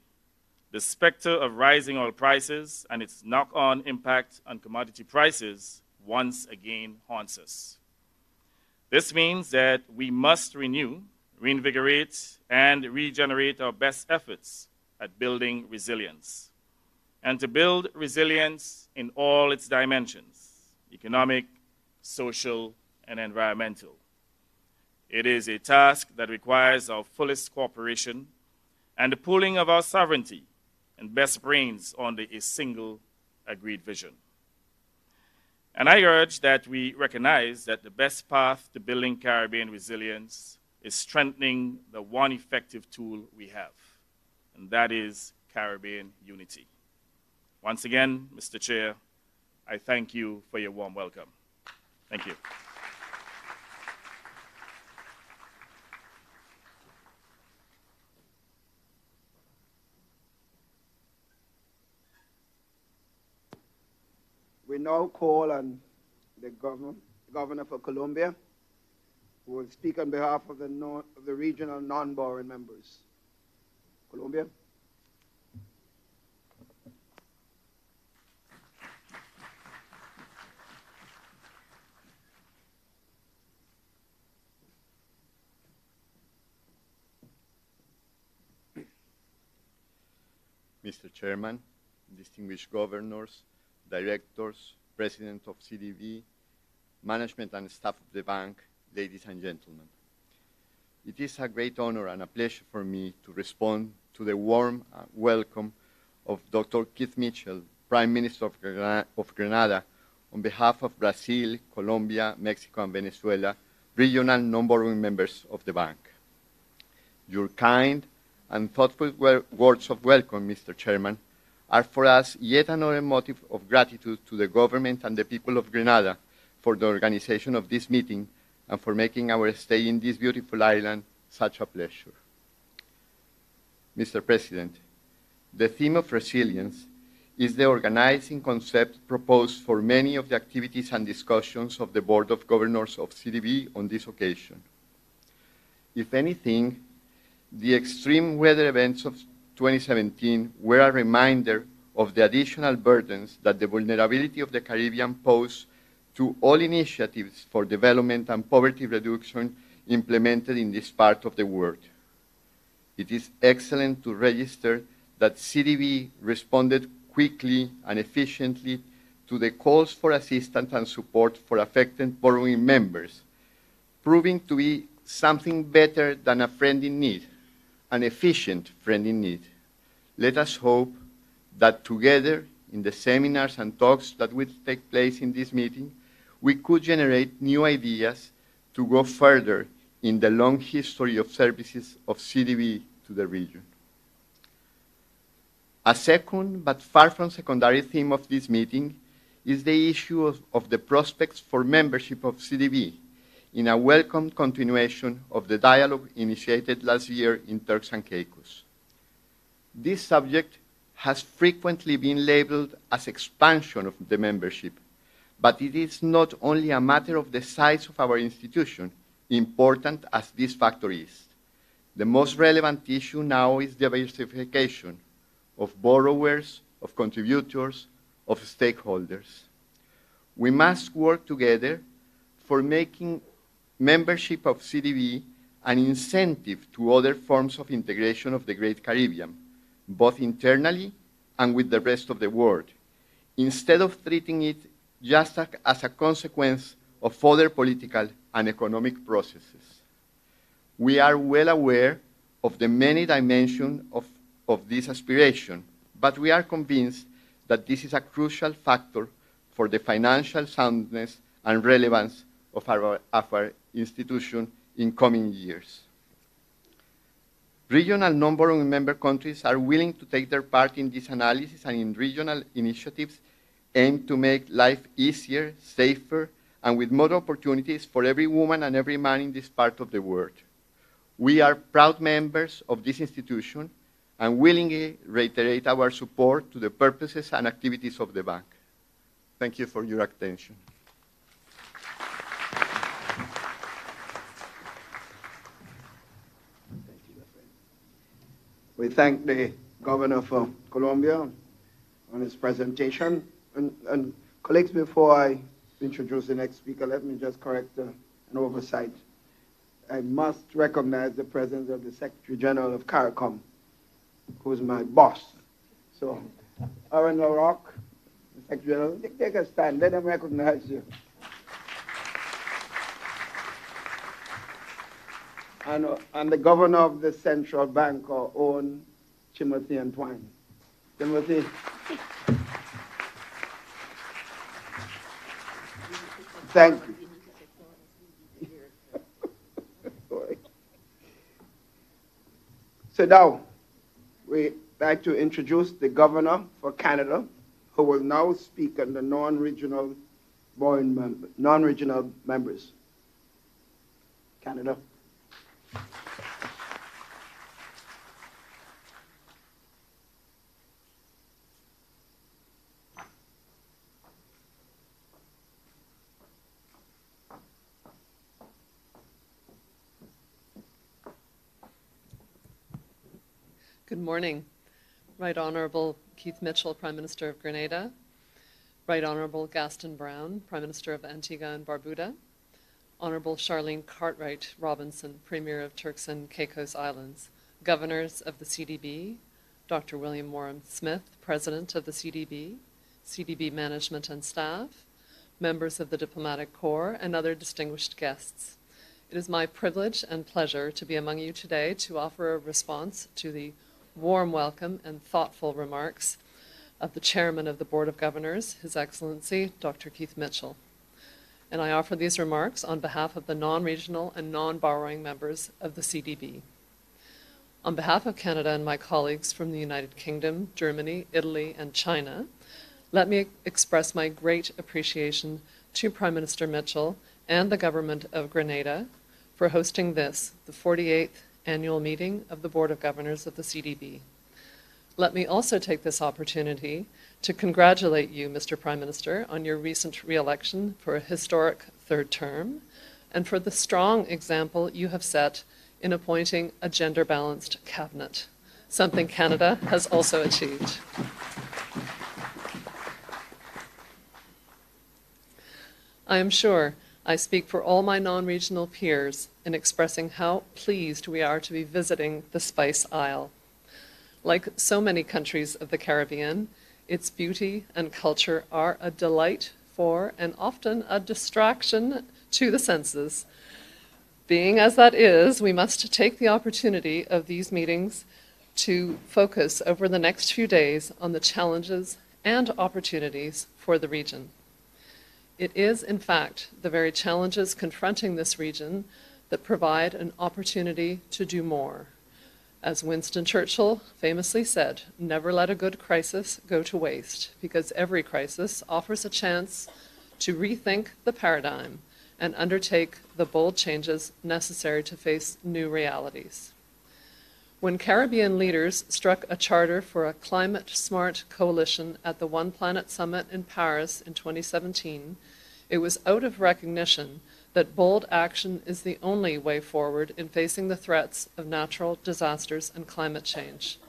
the specter of rising oil prices and its knock-on impact on commodity prices once again haunts us. This means that we must renew, reinvigorate, and regenerate our best efforts at building resilience. And to build resilience in all its dimensions, economic, social, and environmental. It is a task that requires our fullest cooperation and the pooling of our sovereignty and best brains under a single agreed vision. And I urge that we recognize that the best path to building Caribbean resilience is strengthening the one effective tool we have, and that is Caribbean unity. Once again, Mr. Chair, I thank you for your warm welcome. Thank you. We now call on the governor for Colombia, who will speak on behalf of the regional non-borrowing members. Colombia. Mr. Chairman, distinguished governors, directors, president of CDB, management and staff of the bank, ladies and gentlemen. It is a great honor and a pleasure for me to respond to the warm welcome of Dr. Keith Mitchell, Prime Minister of Grenada, on behalf of Brazil, Colombia, Mexico, and Venezuela, regional non-borrowing members of the bank. Your kind and thoughtful words of welcome, Mr. Chairman, are for us yet another motive of gratitude to the government and the people of Grenada for the organization of this meeting and for making our stay in this beautiful island such a pleasure. Mr. President, the theme of resilience is the organizing concept proposed for many of the activities and discussions of the Board of Governors of CDB on this occasion. If anything, the extreme weather events of 2017 were a reminder of the additional burdens that the vulnerability of the Caribbean pose to all initiatives for development and poverty reduction implemented in this part of the world. It is excellent to register that CDB responded quickly and efficiently to the calls for assistance and support for affected borrowing members, proving to be something better than a friend in need, an efficient friend in need. Let us hope that together, in the seminars and talks that will take place in this meeting, we could generate new ideas to go further in the long history of services of CDB to the region. A second, but far from secondary theme of this meeting is the issue of the prospects for membership of CDB, in a welcome continuation of the dialogue initiated last year in Turks and Caicos. This subject has frequently been labeled as expansion of the membership, but it is not only a matter of the size of our institution, important as this factor is. The most relevant issue now is diversification of borrowers, of contributors, of stakeholders. We must work together for making membership of CDB an incentive to other forms of integration of the Great Caribbean, both internally and with the rest of the world, instead of treating it just as a consequence of other political and economic processes. We are well aware of the many dimensions of this aspiration, but we are convinced that this is a crucial factor for the financial soundness and relevance of our institution in coming years. Regional non-borrowing member countries are willing to take their part in this analysis and in regional initiatives aimed to make life easier, safer, and with more opportunities for every woman and every man in this part of the world. We are proud members of this institution and willingly reiterate our support to the purposes and activities of the bank. Thank you for your attention. We thank the Governor for Colombia on his presentation. And colleagues, before I introduce the next speaker, let me just correct an oversight. I must recognize the presence of the Secretary General of CARICOM, who's my boss. So, Aaron LaRock, the Secretary General, take a stand, let them recognize you. And the Governor of the Central Bank, our own Timothy Antoine. Timothy. Thank you. So now, we'd like to introduce the Governor for Canada, who will now speak on the non-regional members. Canada. Good morning. Right Honorable Keith Mitchell, Prime Minister of Grenada. Right Honorable Gaston Brown, Prime Minister of Antigua and Barbuda. Honorable Charlene Cartwright Robinson, Premier of Turks and Caicos Islands. Governors of the CDB, Dr. William Warren Smith, President of the CDB, CDB management and staff, members of the Diplomatic Corps, and other distinguished guests. It is my privilege and pleasure to be among you today to offer a response to the warm welcome and thoughtful remarks of the Chairman of the Board of Governors, His Excellency, Dr. Keith Mitchell. And I offer these remarks on behalf of the non-regional and non-borrowing members of the CDB. On behalf of Canada and my colleagues from the United Kingdom, Germany, Italy, and China, let me express my great appreciation to Prime Minister Mitchell and the Government of Grenada for hosting this, the 48th annual meeting of the Board of Governors of the CDB. Let me also take this opportunity to congratulate you, Mr. Prime Minister, on your recent re-election for a historic third term and for the strong example you have set in appointing a gender-balanced cabinet, something Canada has also achieved. I am sure I speak for all my non-regional peers in expressing how pleased we are to be visiting the Spice Isle. Like so many countries of the Caribbean, its beauty and culture are a delight for and often a distraction to the senses. Being as that is, we must take the opportunity of these meetings to focus over the next few days on the challenges and opportunities for the region. It is, in fact, the very challenges confronting this region that provide an opportunity to do more. As Winston Churchill famously said, never let a good crisis go to waste, because every crisis offers a chance to rethink the paradigm and undertake the bold changes necessary to face new realities. When Caribbean leaders struck a charter for a climate-smart coalition at the One Planet Summit in Paris in 2017, it was out of recognition that bold action is the only way forward in facing the threats of natural disasters and climate change.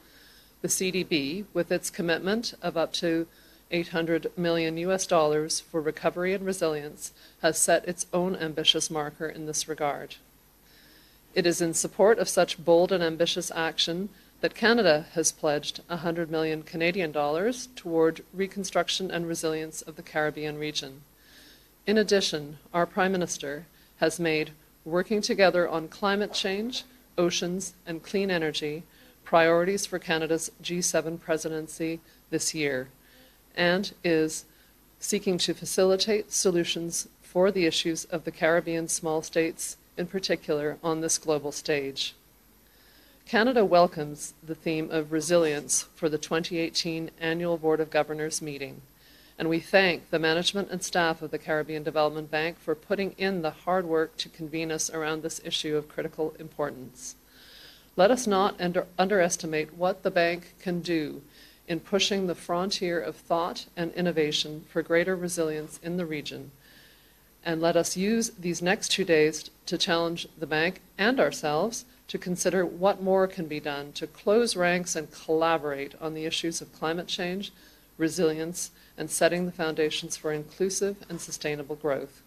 The CDB, with its commitment of up to $800 million for recovery and resilience, has set its own ambitious marker in this regard. It is in support of such bold and ambitious action that Canada has pledged 100 million Canadian dollars toward reconstruction and resilience of the Caribbean region. In addition, our Prime Minister has made working together on climate change, oceans, and clean energy priorities for Canada's G7 presidency this year, and is seeking to facilitate solutions for the issues of the Caribbean small states, in particular, on this global stage. Canada welcomes the theme of resilience for the 2018 Annual Board of Governors meeting, and we thank the management and staff of the Caribbean Development Bank for putting in the hard work to convene us around this issue of critical importance. Let us not underestimate what the bank can do in pushing the frontier of thought and innovation for greater resilience in the region. And let us use these next 2 days to challenge the bank and ourselves to consider what more can be done to close ranks and collaborate on the issues of climate change, resilience, and setting the foundations for inclusive and sustainable growth.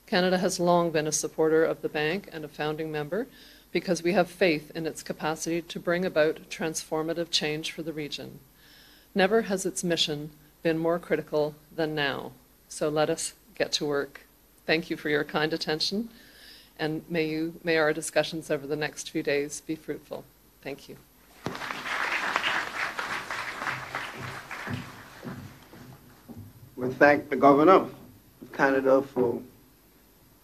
Canada has long been a supporter of the bank and a founding member because we have faith in its capacity to bring about transformative change for the region. Never has its mission been more critical than now, so let us get to work. Thank you for your kind attention, and may our discussions over the next few days be fruitful. Thank you. We thank the governor of Canada for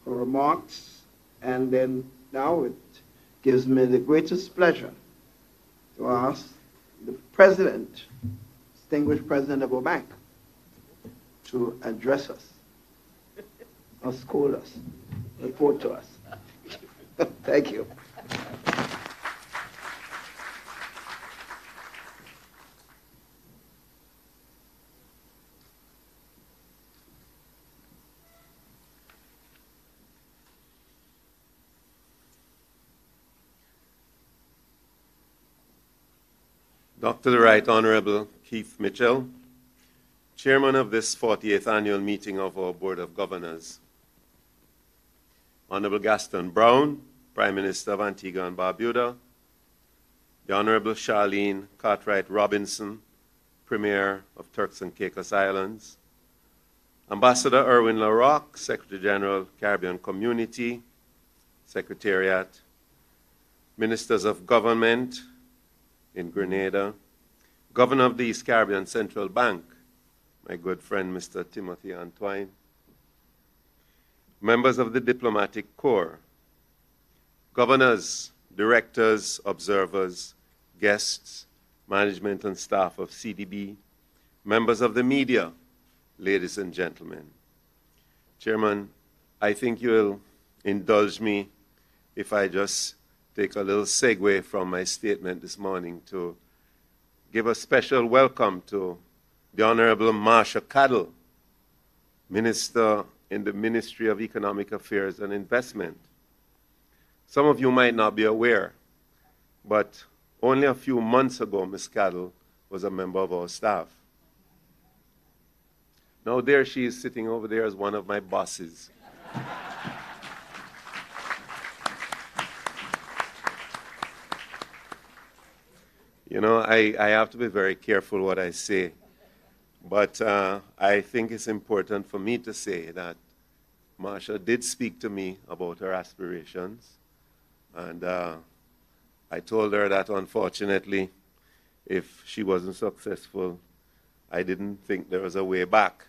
her remarks, and then now it gives me the greatest pleasure to ask the president, distinguished president of our bank, to address us, or scold us, report to us. Thank you. Dr. the Right Honorable Keith Mitchell, Chairman of this 48th annual meeting of our Board of Governors. Honorable Gaston Brown, Prime Minister of Antigua and Barbuda. The Honorable Charlene Cartwright Robinson, Premier of Turks and Caicos Islands. Ambassador Erwin LaRocque, Secretary General, Caribbean Community, Secretariat. Ministers of Government in Grenada. Governor of the East Caribbean Central Bank, my good friend Mr. Timothy Antoine. Members of the Diplomatic Corps, governors, directors, observers, guests, management and staff of CDB, members of the media, ladies and gentlemen. Chairman, I think you'll indulge me if I just take a little segue from my statement this morning to give a special welcome to the Honorable Marsha Cadell, Minister in the Ministry of Economic Affairs and Investment. Some of you might not be aware, but only a few months ago, Ms. Cadell was a member of our staff. Now there she is sitting over there as one of my bosses. You know, I have to be very careful what I say, but I think it's important for me to say that Marsha did speak to me about her aspirations, and I told her that unfortunately, if she wasn't successful, I didn't think there was a way back.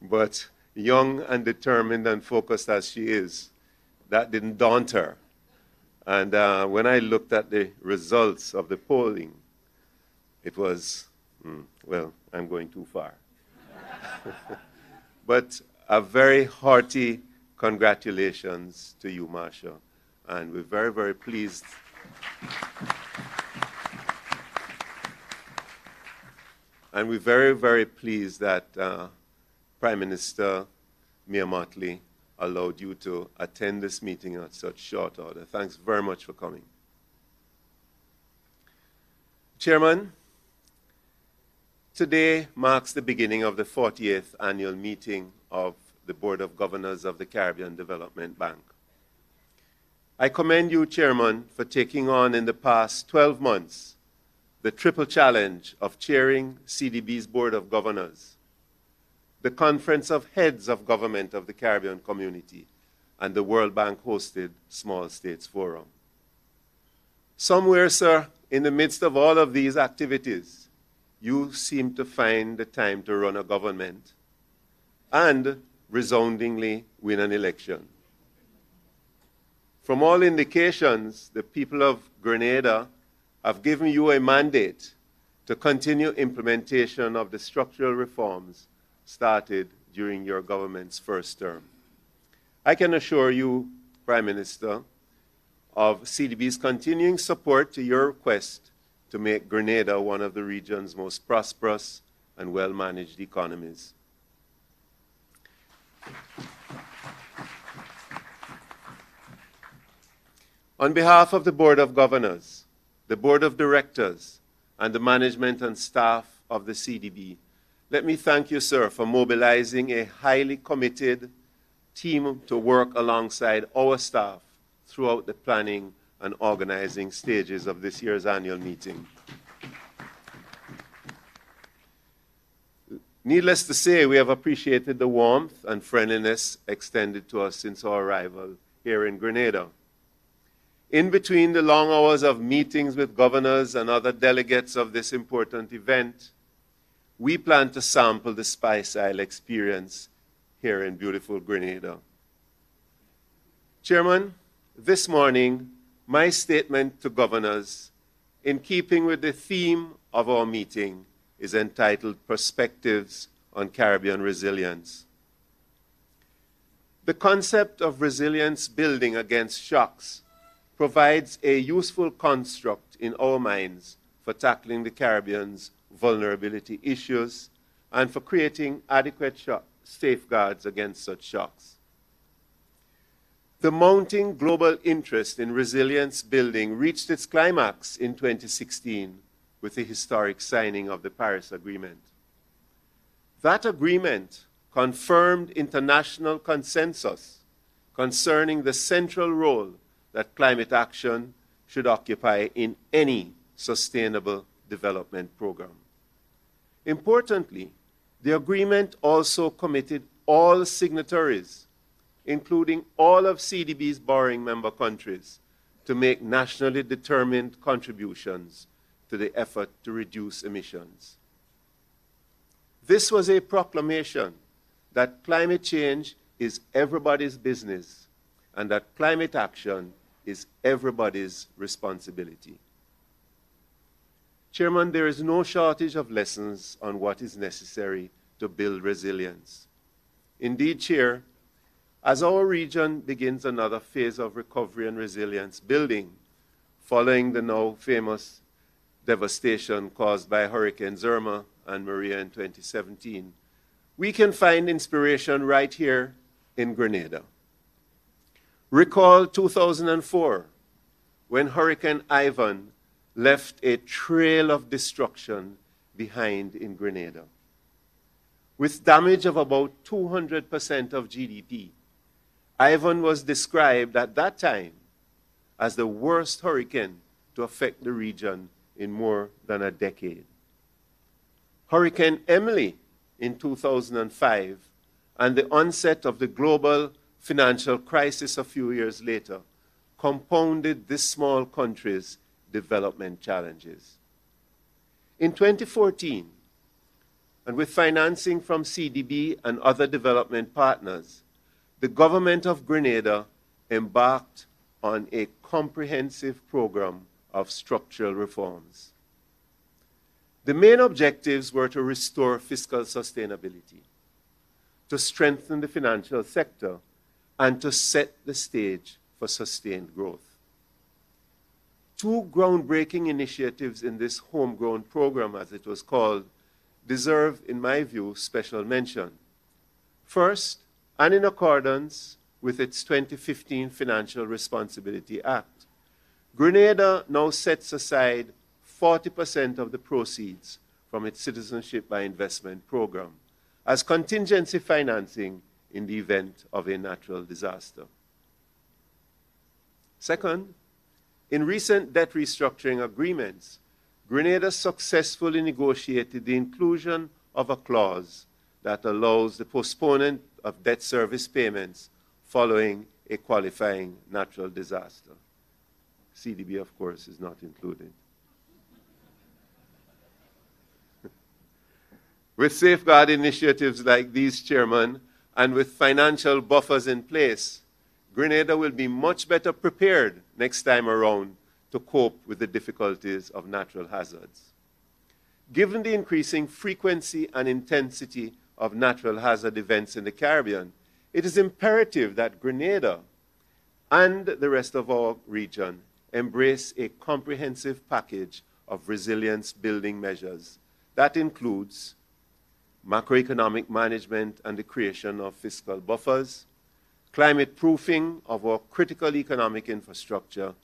But young and determined and focused as she is, that didn't daunt her. And when I looked at the results of the polling, it was, well, I'm going too far. But a very hearty congratulations to you, Marsha. And we're very, very pleased. And we're very, very pleased that Prime Minister Mia Mottley allowed you to attend this meeting at such short order. Thanks very much for coming. Chairman, today marks the beginning of the 48th annual meeting of the Board of Governors of the Caribbean Development Bank. I commend you, Chairman, for taking on in the past 12 months the triple challenge of chairing CDB's Board of Governors, the Conference of Heads of Government of the Caribbean Community, and the World Bank-hosted Small States Forum. Somewhere, sir, in the midst of all of these activities, you seem to find the time to run a government and resoundingly win an election. From all indications, the people of Grenada have given you a mandate to continue implementation of the structural reforms started during your government's first term. I can assure you, Prime Minister, of CDB's continuing support to your quest to make Grenada one of the region's most prosperous and well-managed economies. On behalf of the Board of Governors, the Board of Directors, and the management and staff of the CDB, let me thank you, sir, for mobilizing a highly committed team to work alongside our staff throughout the planning and organizing stages of this year's annual meeting. Needless to say, we have appreciated the warmth and friendliness extended to us since our arrival here in Grenada. In between the long hours of meetings with governors and other delegates of this important event, we plan to sample the Spice Isle experience here in beautiful Grenada. Chairman, this morning, my statement to governors, in keeping with the theme of our meeting, is entitled Perspectives on Caribbean Resilience. The concept of resilience building against shocks provides a useful construct in our minds for tackling the Caribbean's vulnerability issues and for creating adequate safeguards against such shocks. The mounting global interest in resilience building reached its climax in 2016 with the historic signing of the Paris Agreement. That agreement confirmed international consensus concerning the central role that climate action should occupy in any sustainable development program. Importantly, the agreement also committed all signatories, including all of CDB's borrowing member countries, to make nationally determined contributions to the effort to reduce emissions. This was a proclamation that climate change is everybody's business and that climate action is everybody's responsibility. Chairman, there is no shortage of lessons on what is necessary to build resilience. Indeed, Chair, as our region begins another phase of recovery and resilience building, following the now famous devastation caused by Hurricanes Irma and Maria in 2017, we can find inspiration right here in Grenada. Recall 2004, when Hurricane Ivan left a trail of destruction behind in Grenada. With damage of about 200% of GDP, Ivan was described at that time as the worst hurricane to affect the region in more than a decade. Hurricane Emily in 2005 and the onset of the global financial crisis a few years later compounded this small country's development challenges. In 2014, and with financing from CDB and other development partners, the government of Grenada embarked on a comprehensive program of structural reforms. The main objectives were to restore fiscal sustainability, to strengthen the financial sector, and to set the stage for sustained growth. Two groundbreaking initiatives in this homegrown program, as it was called, deserve, in my view, special mention. First, and in accordance with its 2015 Financial Responsibility Act, Grenada now sets aside 40% of the proceeds from its Citizenship by Investment program as contingency financing in the event of a natural disaster. Second, in recent debt restructuring agreements, Grenada successfully negotiated the inclusion of a clause that allows the postponement of debt service payments following a qualifying natural disaster. CDB, of course, is not included. With safeguard initiatives like these, Chairman, and with financial buffers in place, Grenada will be much better prepared next time around to cope with the difficulties of natural hazards. Given the increasing frequency and intensity of natural hazard events in the Caribbean, it is imperative that Grenada and the rest of our region embrace a comprehensive package of resilience building measures that includes macroeconomic management and the creation of fiscal buffers, climate proofing of our critical economic infrastructure,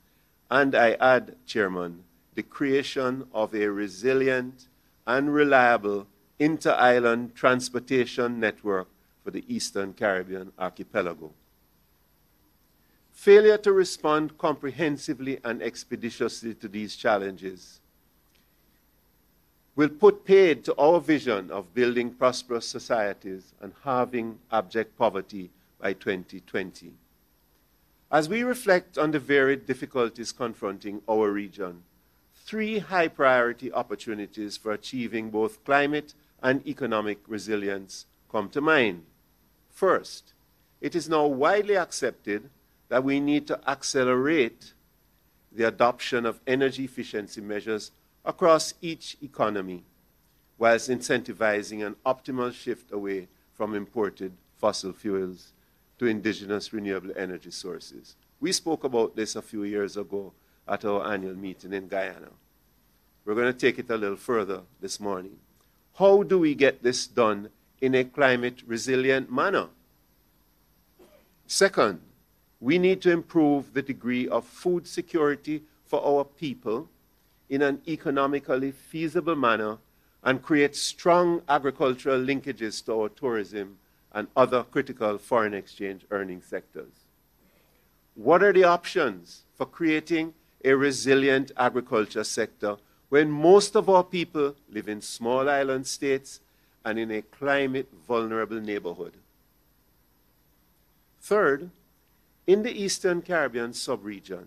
and I add, Chairman, the creation of a resilient and reliable inter-island transportation network for the Eastern Caribbean archipelago. Failure to respond comprehensively and expeditiously to these challenges will put paid to our vision of building prosperous societies and halving abject poverty by 2020. As we reflect on the varied difficulties confronting our region, three high-priority opportunities for achieving both climate and economic resilience come to mind. First, it is now widely accepted that we need to accelerate the adoption of energy efficiency measures across each economy, whilst incentivizing an optimal shift away from imported fossil fuels to indigenous renewable energy sources. We spoke about this a few years ago at our annual meeting in Guyana. We're going to take it a little further this morning. How do we get this done in a climate resilient manner? Second, we need to improve the degree of food security for our people in an economically feasible manner and create strong agricultural linkages to our tourism and other critical foreign exchange earning sectors. What are the options for creating a resilient agriculture sector when most of our people live in small island states and in a climate vulnerable neighborhood? Third, in the Eastern Caribbean subregion,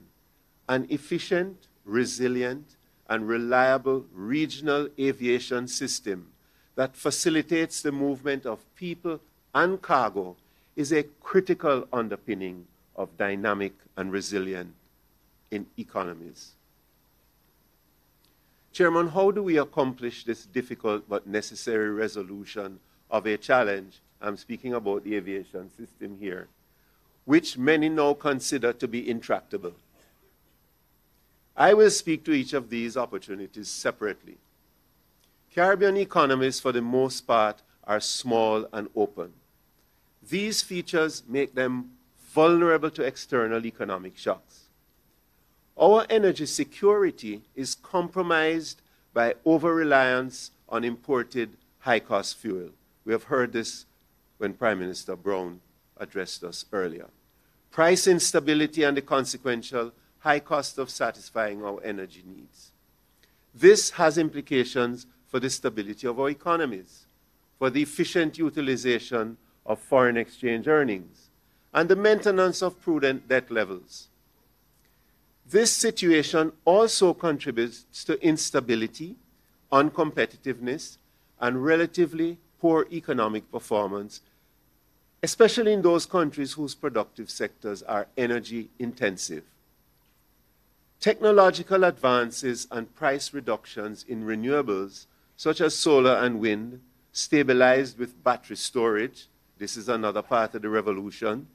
an efficient, resilient, and reliable regional aviation system that facilitates the movement of people and cargo is a critical underpinning of dynamic and resilient economies. Chairman, how do we accomplish this difficult but necessary resolution of a challenge? I'm speaking about the aviation system here, which many now consider to be intractable. I will speak to each of these opportunities separately. Caribbean economies, for the most part, are small and open. These features make them vulnerable to external economic shocks. Our energy security is compromised by over-reliance on imported high-cost fuel. We have heard this when Prime Minister Brown addressed us earlier. Price instability and the consequential high cost of satisfying our energy needs. This has implications for the stability of our economies, for the efficient utilization of foreign exchange earnings, and the maintenance of prudent debt levels. This situation also contributes to instability, uncompetitiveness, and relatively poor economic performance, especially in those countries whose productive sectors are energy intensive. Technological advances and price reductions in renewables, such as solar and wind, stabilized with battery storage, this is another part of the revolution,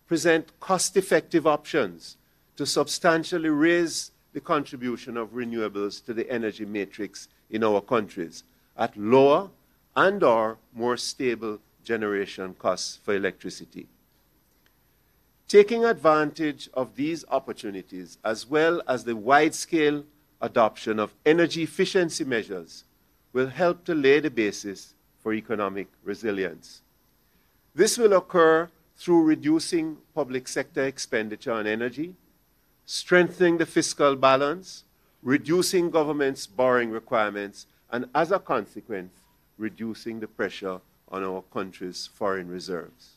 present cost-effective options to substantially raise the contribution of renewables to the energy matrix in our countries at lower and/or more stable generation costs for electricity. Taking advantage of these opportunities, as well as the wide-scale adoption of energy efficiency measures, will help to lay the basis for economic resilience. This will occur through reducing public sector expenditure on energy, strengthening the fiscal balance, reducing government's borrowing requirements, and as a consequence, reducing the pressure on our country's foreign reserves.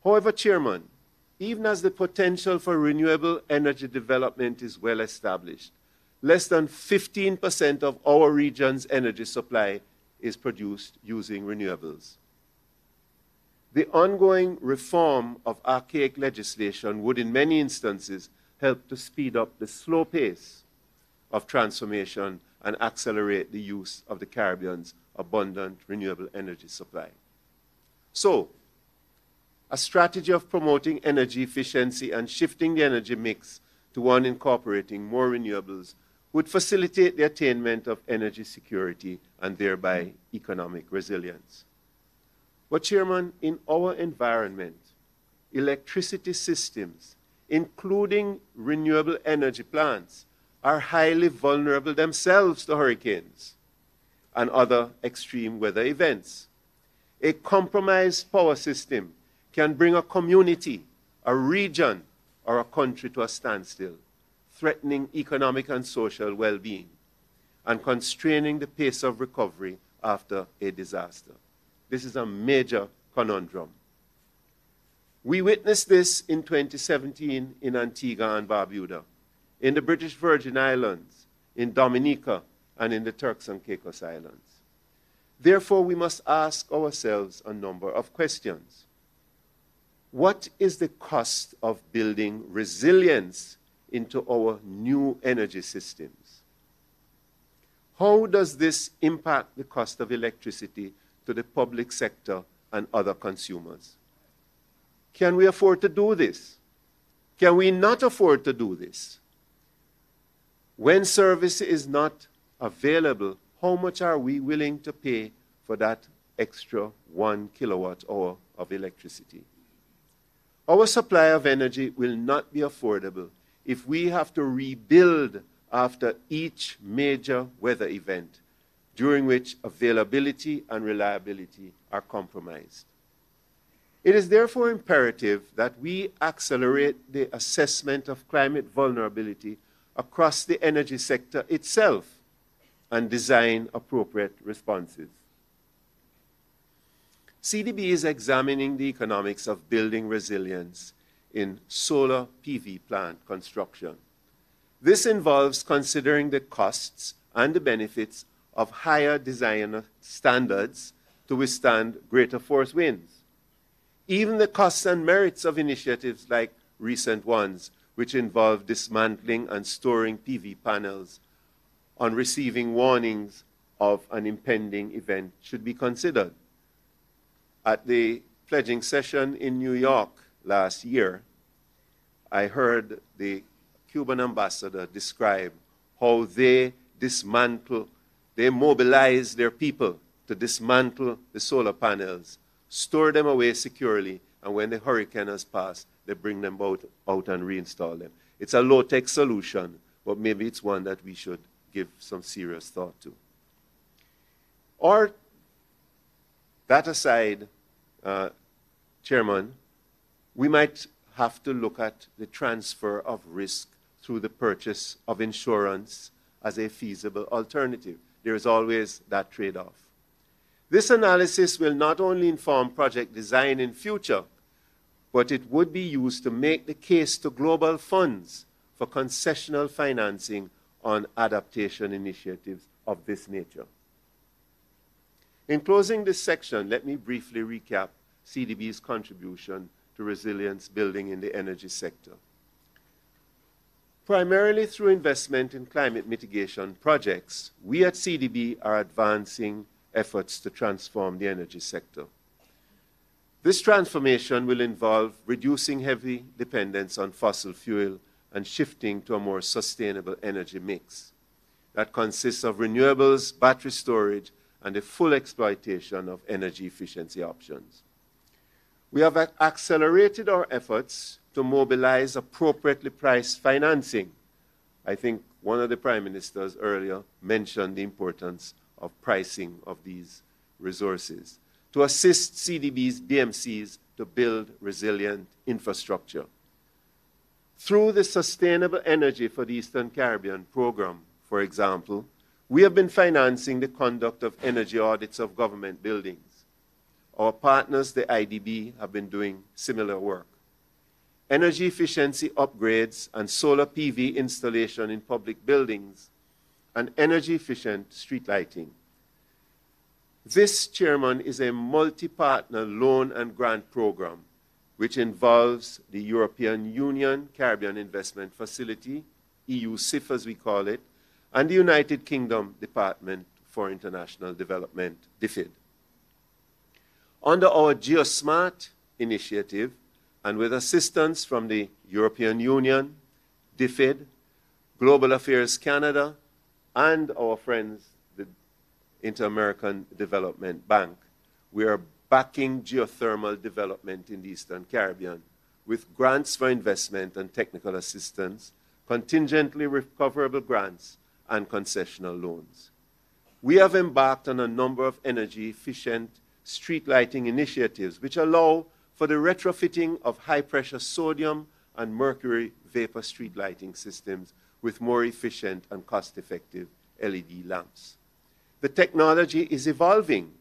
However, Chairman, even as the potential for renewable energy development is well established, less than 15% of our region's energy supply is produced using renewables. The ongoing reform of archaic legislation would, in many instances, help to speed up the slow pace of transformation and accelerate the use of the Caribbean's abundant renewable energy supply. So, a strategy of promoting energy efficiency and shifting the energy mix to one incorporating more renewables would facilitate the attainment of energy security and thereby economic resilience. But Chairman, in our environment, electricity systems, including renewable energy plants, are highly vulnerable themselves to hurricanes and other extreme weather events. A compromised power system can bring a community, a region, or a country to a standstill, threatening economic and social well-being and constraining the pace of recovery after a disaster. This is a major conundrum. We witnessed this in 2017 in Antigua and Barbuda, in the British Virgin Islands, in Dominica, and in the Turks and Caicos Islands. Therefore, we must ask ourselves a number of questions. What is the cost of building resilience into our new energy systems? How does this impact the cost of electricity to the public sector and other consumers? Can we afford to do this? Can we not afford to do this? When service is not available, how much are we willing to pay for that extra 1 kilowatt hour of electricity? Our supply of energy will not be affordable if we have to rebuild after each major weather event, during which availability and reliability are compromised. It is therefore imperative that we accelerate the assessment of climate vulnerability across the energy sector itself and design appropriate responses. CDB is examining the economics of building resilience in solar PV plant construction. This involves considering the costs and the benefits of higher design standards to withstand greater force winds. Even the costs and merits of initiatives like recent ones, which involve dismantling and storing PV panels on receiving warnings of an impending event, should be considered. At the pledging session in New York last year, I heard the Cuban ambassador describe how they mobilize their people to dismantle the solar panels, store them away securely, and when the hurricane has passed, they bring them out and reinstall them. It's a low-tech solution, but maybe it's one that we should give some serious thought to. Or, that aside, Chairman, we might have to look at the transfer of risk through the purchase of insurance as a feasible alternative. There is always that trade-off. This analysis will not only inform project design in future, but it would be used to make the case to global funds for concessional financing on adaptation initiatives of this nature. In closing this section, let me briefly recap CDB's contribution to resilience building in the energy sector. Primarily through investment in climate mitigation projects, we at CDB are advancing efforts to transform the energy sector. This transformation will involve reducing heavy dependence on fossil fuel and shifting to a more sustainable energy mix that consists of renewables, battery storage, and the full exploitation of energy efficiency options. We have accelerated our efforts to mobilize appropriately priced financing. I think one of the prime ministers earlier mentioned the importance of pricing of these resources to assist CDB's BMCs to build resilient infrastructure. Through the Sustainable Energy for the Eastern Caribbean program, for example, we have been financing the conduct of energy audits of government buildings. Our partners, the IDB, have been doing similar work. Energy efficiency upgrades and solar PV installation in public buildings, and energy-efficient street lighting. This, Chairman, is a multi-partner loan and grant program which involves the European Union Caribbean Investment Facility, EU-CIF as we call it, and the United Kingdom Department for International Development, DFID. Under our GeoSmart initiative, and with assistance from the European Union, DFID, Global Affairs Canada, and our friends, the Inter-American Development Bank, we are backing geothermal development in the Eastern Caribbean with grants for investment and technical assistance, contingently recoverable grants, and concessional loans. We have embarked on a number of energy-efficient street lighting initiatives which allow for the retrofitting of high-pressure sodium and mercury vapor street lighting systems with more efficient and cost-effective LED lamps. The technology is evolving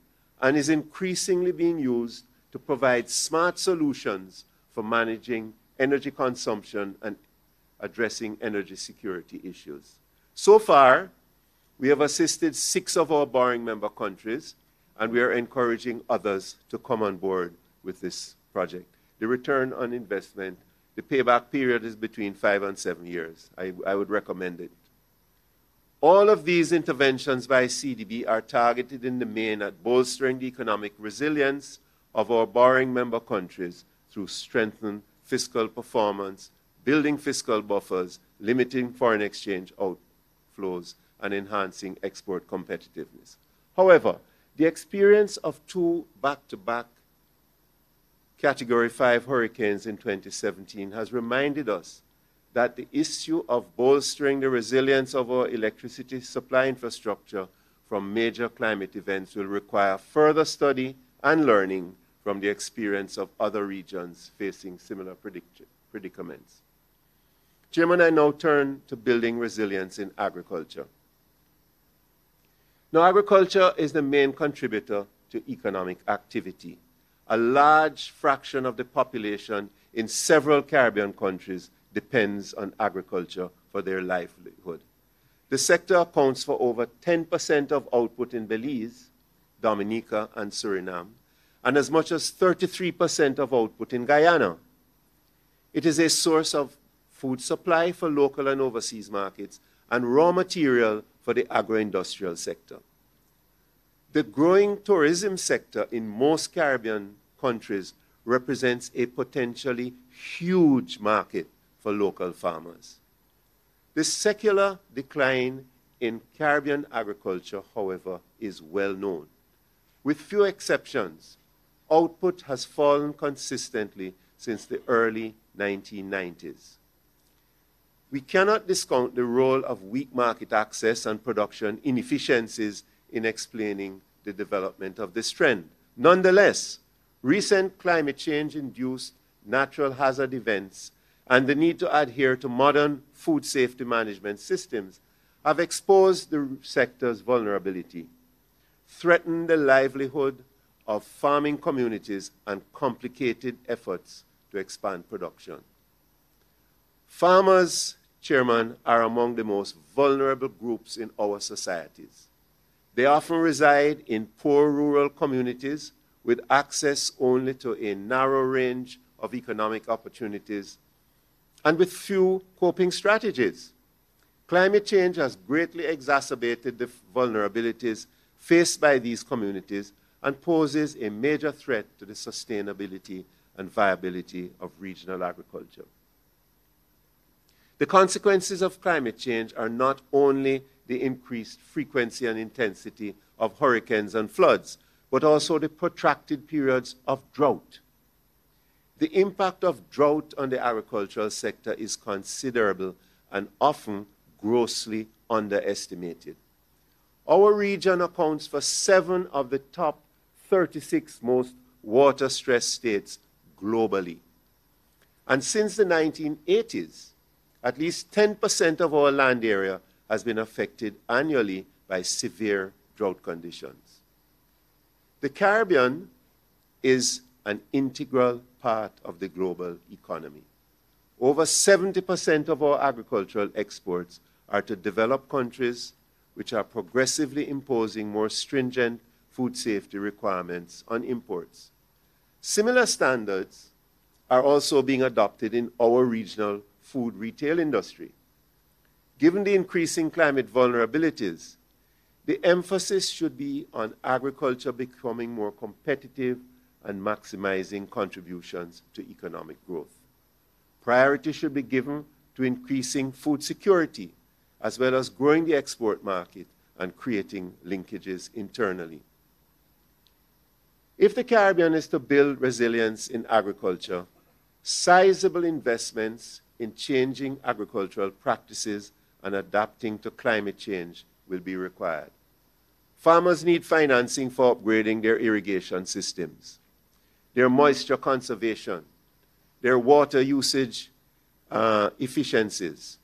and is increasingly being used to provide smart solutions for managing energy consumption and addressing energy security issues. So far, We have assisted 6 of our borrowing member countries, and we are encouraging others to come on board with this project. The return on investment, the payback period is between 5 and 7 years. I would recommend it. All of these interventions by CDB are targeted in the main at bolstering the economic resilience of our borrowing member countries through strengthened fiscal performance, building fiscal buffers, limiting foreign exchange outflows, and enhancing export competitiveness. However, the experience of 2 back-to-back Category 5 hurricanes in 2017 has reminded us that the issue of bolstering the resilience of our electricity supply infrastructure from major climate events will require further study and learning from the experience of other regions facing similar predicaments. Chairman, I now turn to building resilience in agriculture. Now, agriculture is the main contributor to economic activity. A large fraction of the population in several Caribbean countries depends on agriculture for their livelihood. The sector accounts for over 10% of output in Belize, Dominica, and Suriname, and as much as 33% of output in Guyana. It is a source of food supply for local and overseas markets and raw material for the agro-industrial sector. The growing tourism sector in most Caribbean countries represents a potentially huge market for local farmers. The secular decline in Caribbean agriculture, however, is well known. With few exceptions, output has fallen consistently since the early 1990s. We cannot discount the role of weak market access and production inefficiencies in explaining the development of this trend. Nonetheless, recent climate change-induced natural hazard events and the need to adhere to modern food safety management systems have exposed the sector's vulnerability, threatened the livelihood of farming communities, and complicated efforts to expand production. Farmers, Chairman, are among the most vulnerable groups in our societies. They often reside in poor rural communities with access only to a narrow range of economic opportunities and with few coping strategies. Climate change has greatly exacerbated the vulnerabilities faced by these communities and poses a major threat to the sustainability and viability of regional agriculture. The consequences of climate change are not only the increased frequency and intensity of hurricanes and floods, but also the protracted periods of drought. The impact of drought on the agricultural sector is considerable and often grossly underestimated. Our region accounts for 7 of the top 36 most water-stressed states globally. And since the 1980s, at least 10% of our land area has been affected annually by severe drought conditions. The Caribbean is an integral part of the global economy. Over 70% of our agricultural exports are to developed countries which are progressively imposing more stringent food safety requirements on imports. Similar standards are also being adopted in our regional food retail industry. Given the increasing climate vulnerabilities, the emphasis should be on agriculture becoming more competitive and maximizing contributions to economic growth. Priority should be given to increasing food security, as well as growing the export market and creating linkages internally. If the Caribbean is to build resilience in agriculture, sizable investments in changing agricultural practices and adapting to climate change will be required. Farmers need financing for upgrading their irrigation systems, their moisture conservation, their water usage efficiencies,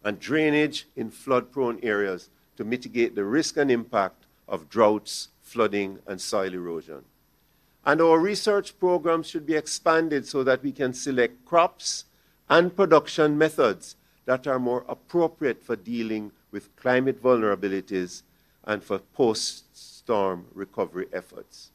and drainage in flood-prone areas to mitigate the risk and impact of droughts, flooding, and soil erosion. And our research programs should be expanded so that we can select crops and production methods that are more appropriate for dealing with climate vulnerabilities and for post-storm recovery efforts.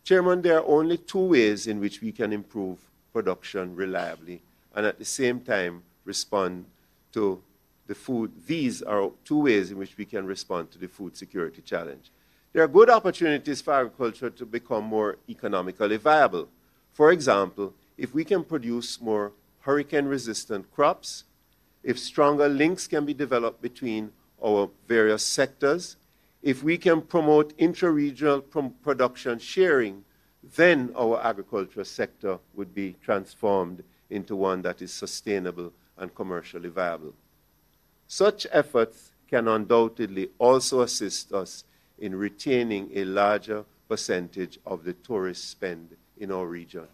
Chairman, there are only two ways in which we can improve production reliably and at the same time respond to the food. These are two ways in which we can respond to the food security challenge. There are good opportunities for agriculture to become more economically viable. For example, if we can produce more hurricane-resistant crops, if stronger links can be developed between our various sectors, if we can promote intra-regional production sharing, then our agriculture sector would be transformed into one that is sustainable and commercially viable. Such efforts can undoubtedly also assist us in retaining a larger percentage of the tourist spend in our region.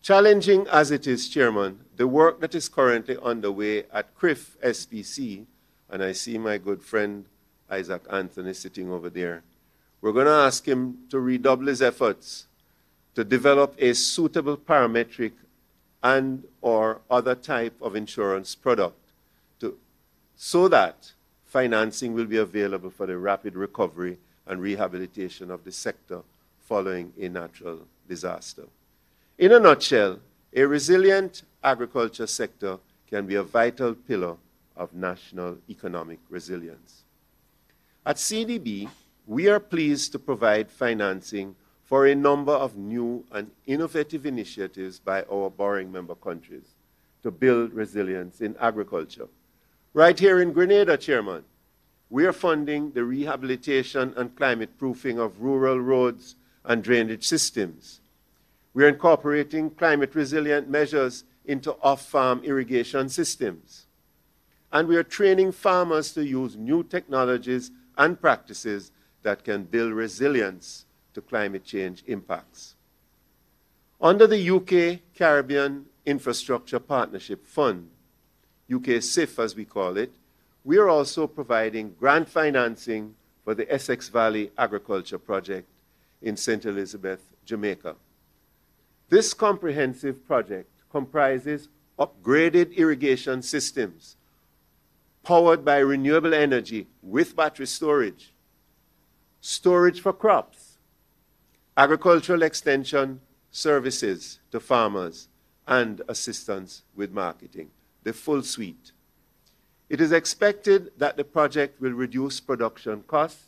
Challenging as it is, Chairman, the work that is currently underway at CRIF SPC, and I see my good friend Isaac Anthony sitting over there, we're going to ask him to redouble his efforts to develop a suitable parametric and or other type of insurance product so that financing will be available for the rapid recovery and rehabilitation of the sector following a natural disaster. In a nutshell, a resilient agriculture sector can be a vital pillar of national economic resilience. At CDB, we are pleased to provide financing for a number of new and innovative initiatives by our borrowing member countries to build resilience in agriculture. Right here in Grenada, Chairman, we are funding the rehabilitation and climate proofing of rural roads and drainage systems. We are incorporating climate resilient measures into off-farm irrigation systems. And we are training farmers to use new technologies and practices that can build resilience to climate change impacts. Under the UK Caribbean Infrastructure Partnership Fund, UK CIF as we call it, we are also providing grant financing for the Essex Valley Agriculture Project in St. Elizabeth, Jamaica. This comprehensive project comprises upgraded irrigation systems powered by renewable energy with battery storage, storage for crops, agricultural extension services to farmers, and assistance with marketing, the full suite. It is expected that the project will reduce production costs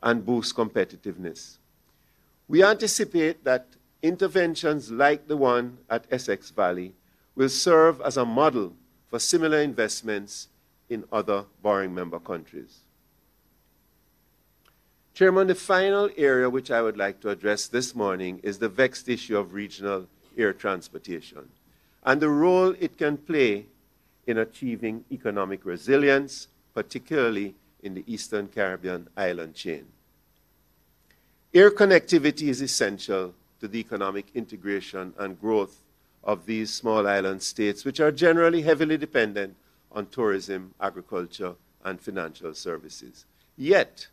and boost competitiveness. We anticipate that interventions like the one at Essex Valley will serve as a model for similar investments in other borrowing member countries. Chairman, the final area which I would like to address this morning is the vexed issue of regional air transportation and the role it can play in achieving economic resilience, particularly in the Eastern Caribbean island chain. Air connectivity is essential to the economic integration and growth of these small island states, which are generally heavily dependent on tourism, agriculture, and financial services. Yet,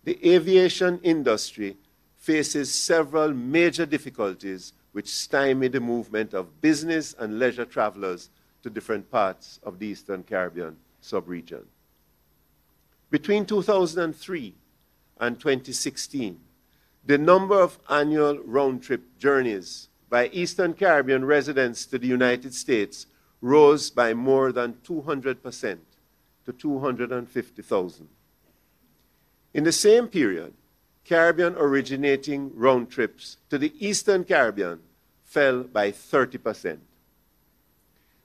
the aviation industry faces several major difficulties which stymie the movement of business and leisure travelers to different parts of the Eastern Caribbean sub-region. Between 2003 and 2016, the number of annual round-trip journeys by Eastern Caribbean residents to the United States rose by more than 200% to 250,000. In the same period, Caribbean originating round trips to the Eastern Caribbean fell by 30%.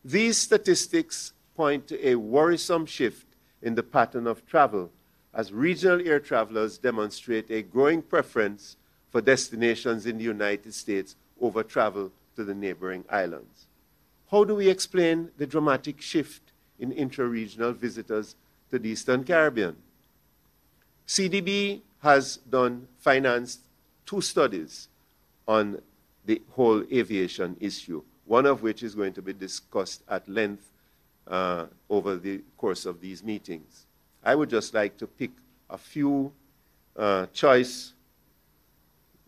These statistics point to a worrisome shift in the pattern of travel as regional air travelers demonstrate a growing preference for destinations in the United States over travel to the neighboring islands. How do we explain the dramatic shift in intra-regional visitors to the Eastern Caribbean? CDB has financed 2 studies on the whole aviation issue, one of which is going to be discussed at length over the course of these meetings. I would just like to pick a few choice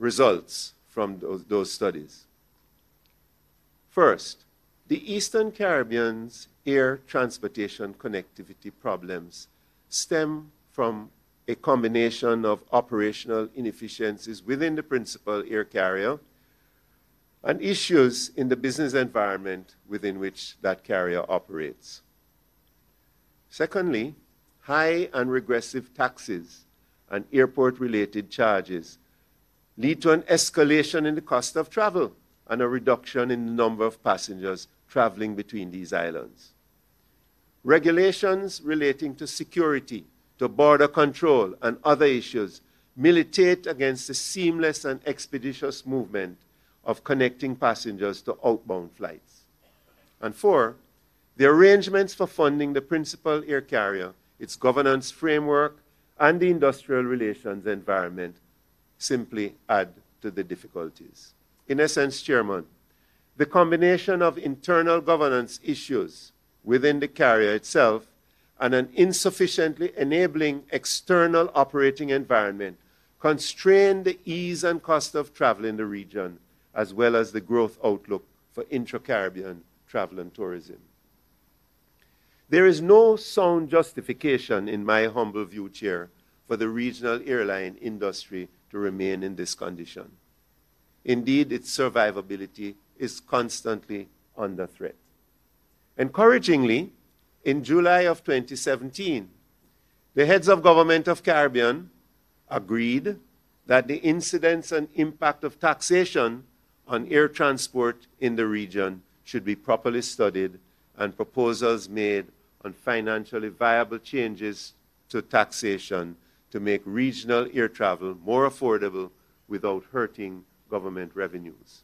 results from those studies. First, the Eastern Caribbean's air transportation connectivity problems stem from a combination of operational inefficiencies within the principal air carrier and issues in the business environment within which that carrier operates. Secondly, high and regressive taxes and airport-related charges lead to an escalation in the cost of travel and a reduction in the number of passengers traveling between these islands. Regulations relating to security, to border control, and other issues militate against the seamless and expeditious movement of connecting passengers to outbound flights. And four, the arrangements for funding the principal air carrier, its governance framework, and the industrial relations environment simply add to the difficulties. In essence, Chairman, the combination of internal governance issues within the carrier itself and an insufficiently enabling external operating environment constrain the ease and cost of travel in the region, as well as the growth outlook for intra-Caribbean travel and tourism. There is no sound justification, in my humble view, Chair, for the regional airline industry to remain in this condition. Indeed, its survivability is constantly under threat. Encouragingly, in July of 2017, the heads of government of Caribbean agreed that the incidence and impact of taxation on air transport in the region should be properly studied and proposals made on financially viable changes to taxation to make regional air travel more affordable without hurting government revenues.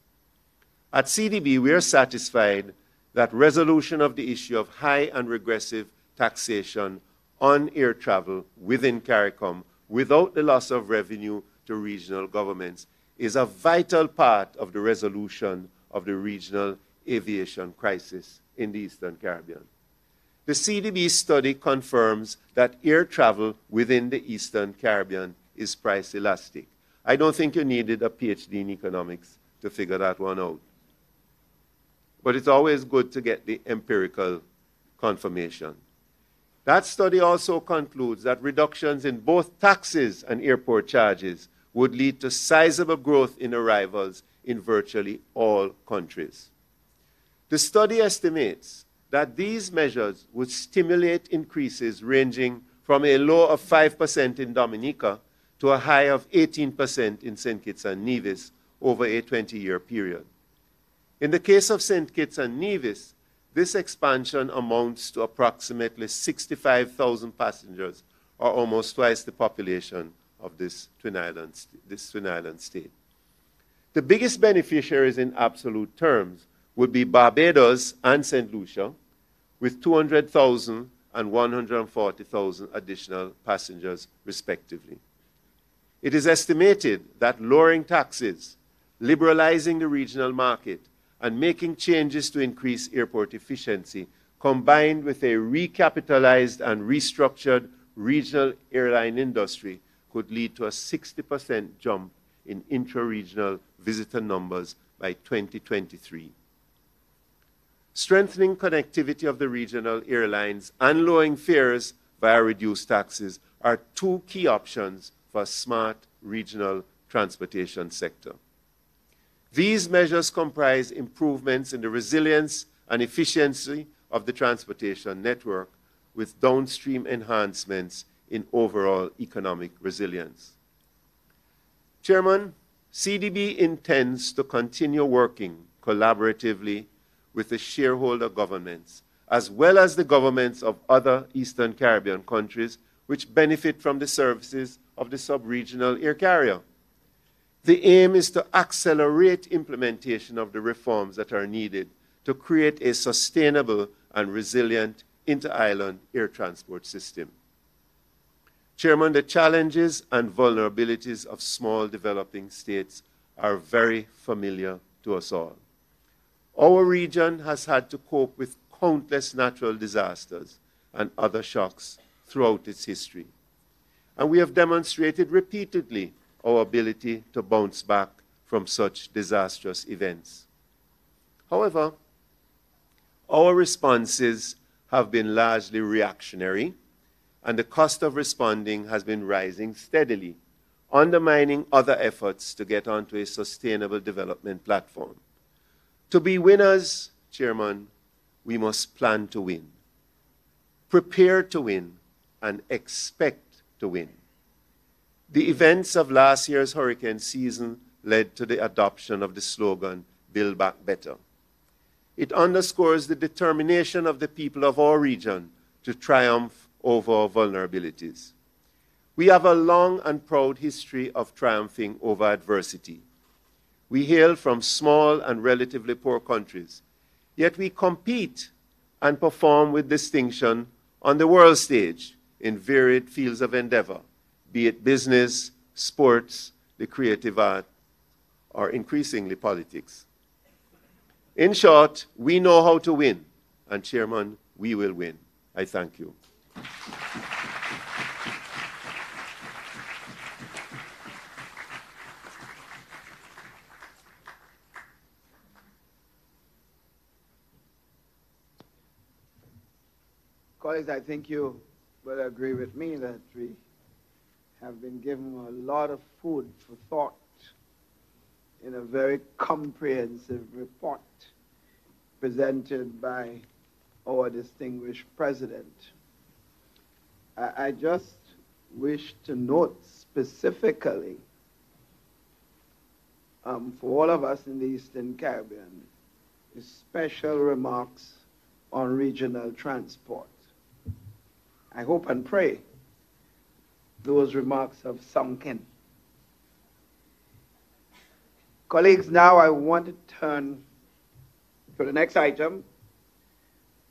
At CDB, we are satisfied that resolution of the issue of high and regressive taxation on air travel within CARICOM without the loss of revenue to regional governments is a vital part of the resolution of the regional aviation crisis in the Eastern Caribbean. The CDB study confirms that air travel within the Eastern Caribbean is price elastic. I don't think you needed a PhD in economics to figure that one out. But it's always good to get the empirical confirmation. That study also concludes that reductions in both taxes and airport charges would lead to sizable growth in arrivals in virtually all countries. The study estimates that these measures would stimulate increases ranging from a low of 5% in Dominica to a high of 18% in St. Kitts and Nevis over a 20-year period. In the case of St. Kitts and Nevis, this expansion amounts to approximately 65,000 passengers, or almost twice the population of this Twin Island state. The biggest beneficiaries in absolute terms would be Barbados and St. Lucia, with 200,000 and 140,000 additional passengers, respectively. It is estimated that lowering taxes, liberalizing the regional market, and making changes to increase airport efficiency, combined with a recapitalized and restructured regional airline industry, could lead to a 60% jump in intra-regional visitor numbers by 2023. Strengthening connectivity of the regional airlines and lowering fares via reduced taxes are two key options for a smart regional transportation sector. These measures comprise improvements in the resilience and efficiency of the transportation network with downstream enhancements in overall economic resilience. Chairman, CDB intends to continue working collaboratively with the shareholder governments, as well as the governments of other Eastern Caribbean countries which benefit from the services of the sub-regional air carrier. The aim is to accelerate implementation of the reforms that are needed to create a sustainable and resilient inter-island air transport system. Chairman, the challenges and vulnerabilities of small developing states are very familiar to us all. Our region has had to cope with countless natural disasters and other shocks throughout its history. And we have demonstrated repeatedly our ability to bounce back from such disastrous events. However, our responses have been largely reactionary, and the cost of responding has been rising steadily, undermining other efforts to get onto a sustainable development platform. To be winners, Chairman, we must plan to win, prepare to win, and expect to win. The events of last year's hurricane season led to the adoption of the slogan, Build Back Better. It underscores the determination of the people of our region to triumph over our vulnerabilities. We have a long and proud history of triumphing over adversity. We hail from small and relatively poor countries, yet we compete and perform with distinction on the world stage in varied fields of endeavor, be it business, sports, the creative art, or increasingly politics. In short, we know how to win, and Chairman, we will win. I thank you. Colleagues, I think you will agree with me that we have been given a lot of food for thought in a very comprehensive report presented by our distinguished president. I just wish to note specifically for all of us in the Eastern Caribbean, special remarks on regional transport. I hope and pray those remarks have sunk in. Colleagues, now I want to turn to the next item.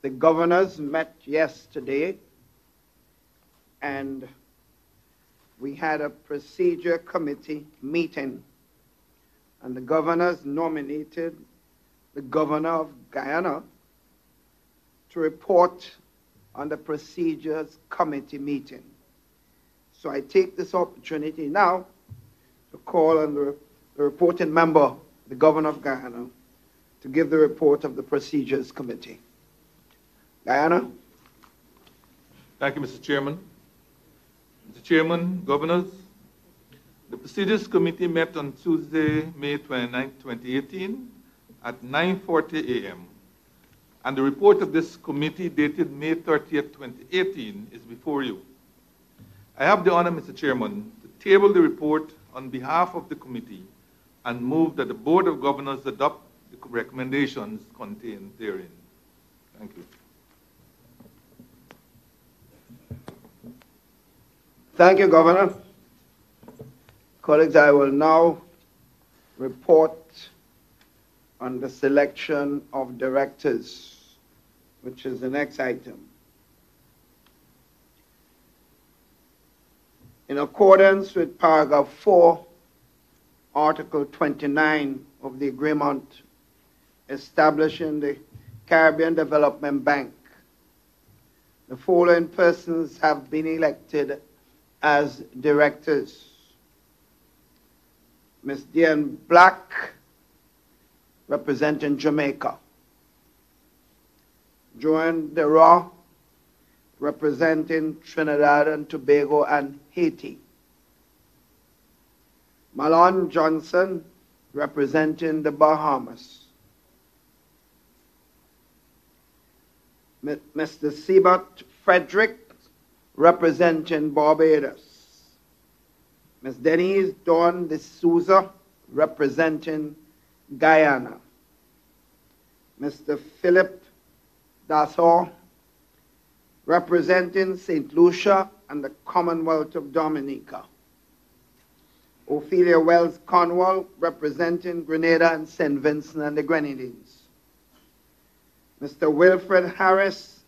The governors met yesterday and we had a procedure committee meeting, and the governors nominated the governor of Guyana to report on the procedures committee meeting. So I take this opportunity now to call on the reporting member, the governor of Guyana, to give the report of the procedures committee. Guyana. Thank you, Mr. Chairman. Mr. Chairman, governors, the procedures committee met on Tuesday, May 29, 2018 at 9:40 a.m. And the report of this committee dated May 30th, 2018 is before you. I have the honor, Mr. Chairman, to table the report on behalf of the committee and move that the Board of Governors adopt the recommendations contained therein. Thank you. Thank you, Governor. Colleagues, I will now report on the selection of directors, which is the next item. In accordance with paragraph 4, Article 29 of the agreement establishing the Caribbean Development Bank, the following persons have been elected as directors. Ms. Diane Black, representing Jamaica. Joan Dera, representing Trinidad and Tobago and Haiti. Malon Johnson, representing the Bahamas. Mr. Sebert Frederick, representing Barbados. Ms. Denise Dawn de Souza, representing Guyana. Mr. Philip Dassor, representing St. Lucia and the Commonwealth of Dominica. Ophelia Wells Cornwall, representing Grenada and St. Vincent and the Grenadines. Mr. Wilfred Harris,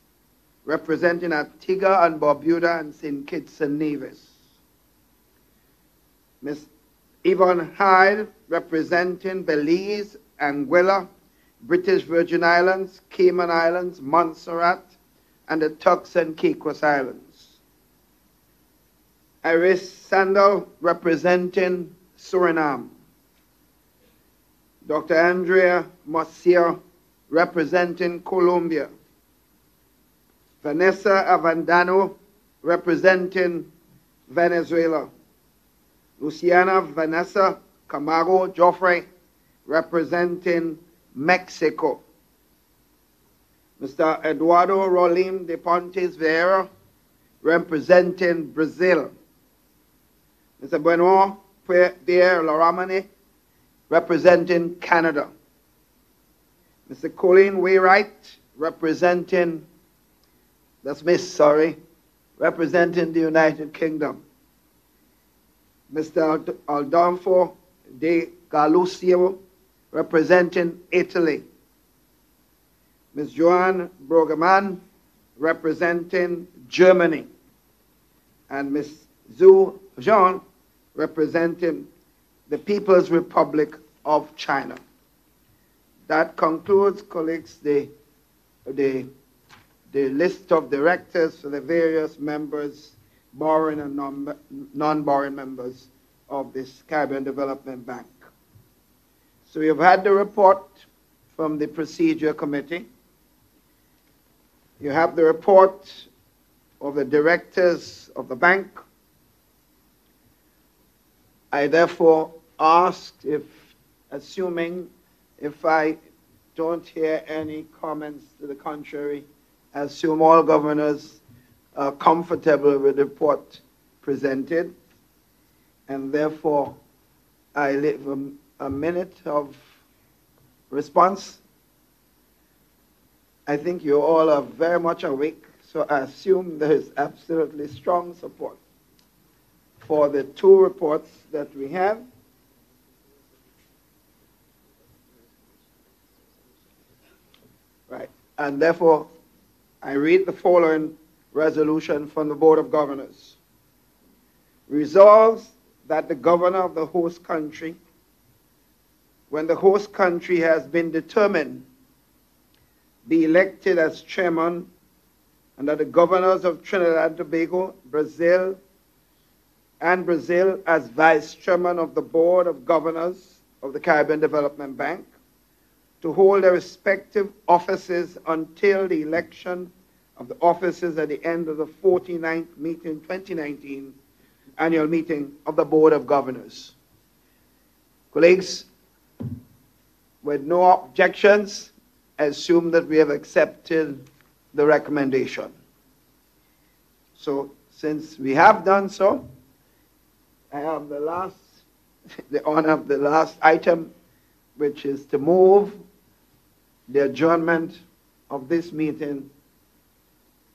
representing Antigua and Barbuda and St. Kitts and Nevis. Ms. Yvonne Hyde, representing Belize, Anguilla, British Virgin Islands, Cayman Islands, Montserrat, and the Turks and Caicos Islands. Iris Sandal, representing Suriname. Dr. Andrea Marcia, representing Colombia. Vanessa Avendano, representing Venezuela. Luciana Vanessa Camargo Joffrey, representing Mexico. Mr. Eduardo Rolim de Pontes Vieira, representing Brazil. Mr. Benoit Pierre Laramane, representing Canada. Mr. Colleen Wainwright, representing representing the United Kingdom. Mr. Adolfo de Galusio, representing Italy. Ms. Joanne Brogeman, representing Germany. And Ms. Zhu Zhang, representing the People's Republic of China. That concludes, colleagues, the list of directors for the various members, borrowing and non-borrowing members of this Caribbean Development Bank. So we have had the report from the Procedure Committee. You have the report of the directors of the bank. I therefore ask, assuming if I don't hear any comments to the contrary, I assume all governors are comfortable with the report presented, and therefore I leave a minute of response. I think you all are very much awake, so I assume there is absolutely strong support for the two reports that we have. Right, and therefore I read the following resolution from the Board of Governors. Resolves that the governor of the host country, when the host country has been determined, be elected as chairman, and that the governors of Trinidad and Tobago, Brazil as vice chairman of the Board of Governors of the Caribbean Development Bank, to hold their respective offices until the election of the officers at the end of the 49th meeting, 2019 annual meeting of the Board of Governors. Colleagues, with no objections, I assume that we have accepted the recommendation. So since we have done so, I have the honor of the last item, which is to move the adjournment of this meeting.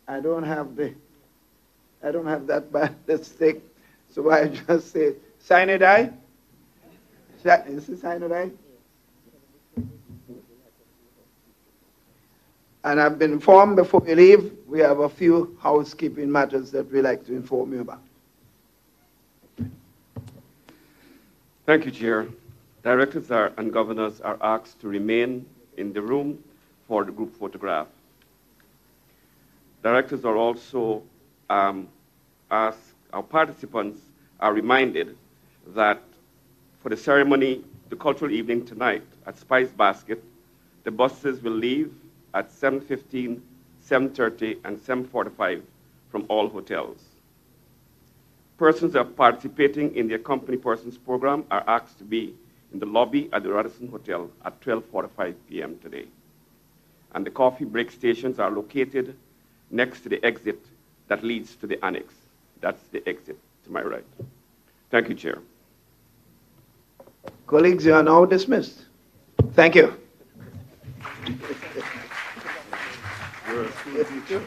I don't have that bad a stick, so I just say, sine die? Is it sine die? And I've been informed before we leave, we have a few housekeeping matters that we'd like to inform you about. Thank you, Chair. Directors and governors are asked to remain in the room for the group photograph. Directors are also asked, our participants are reminded that for the ceremony, the cultural evening tonight at Spice Basket, the buses will leave at 7:15, 7:30, and 7:45 from all hotels. Persons that are participating in the Accompanied Persons program are asked to be in the lobby at the Radisson Hotel at 12:45 p.m. today. And the coffee break stations are located next to the exit that leads to the annex. That's the exit to my right. Thank you, Chair. Colleagues, you are now dismissed. Thank you. You're a school teacher.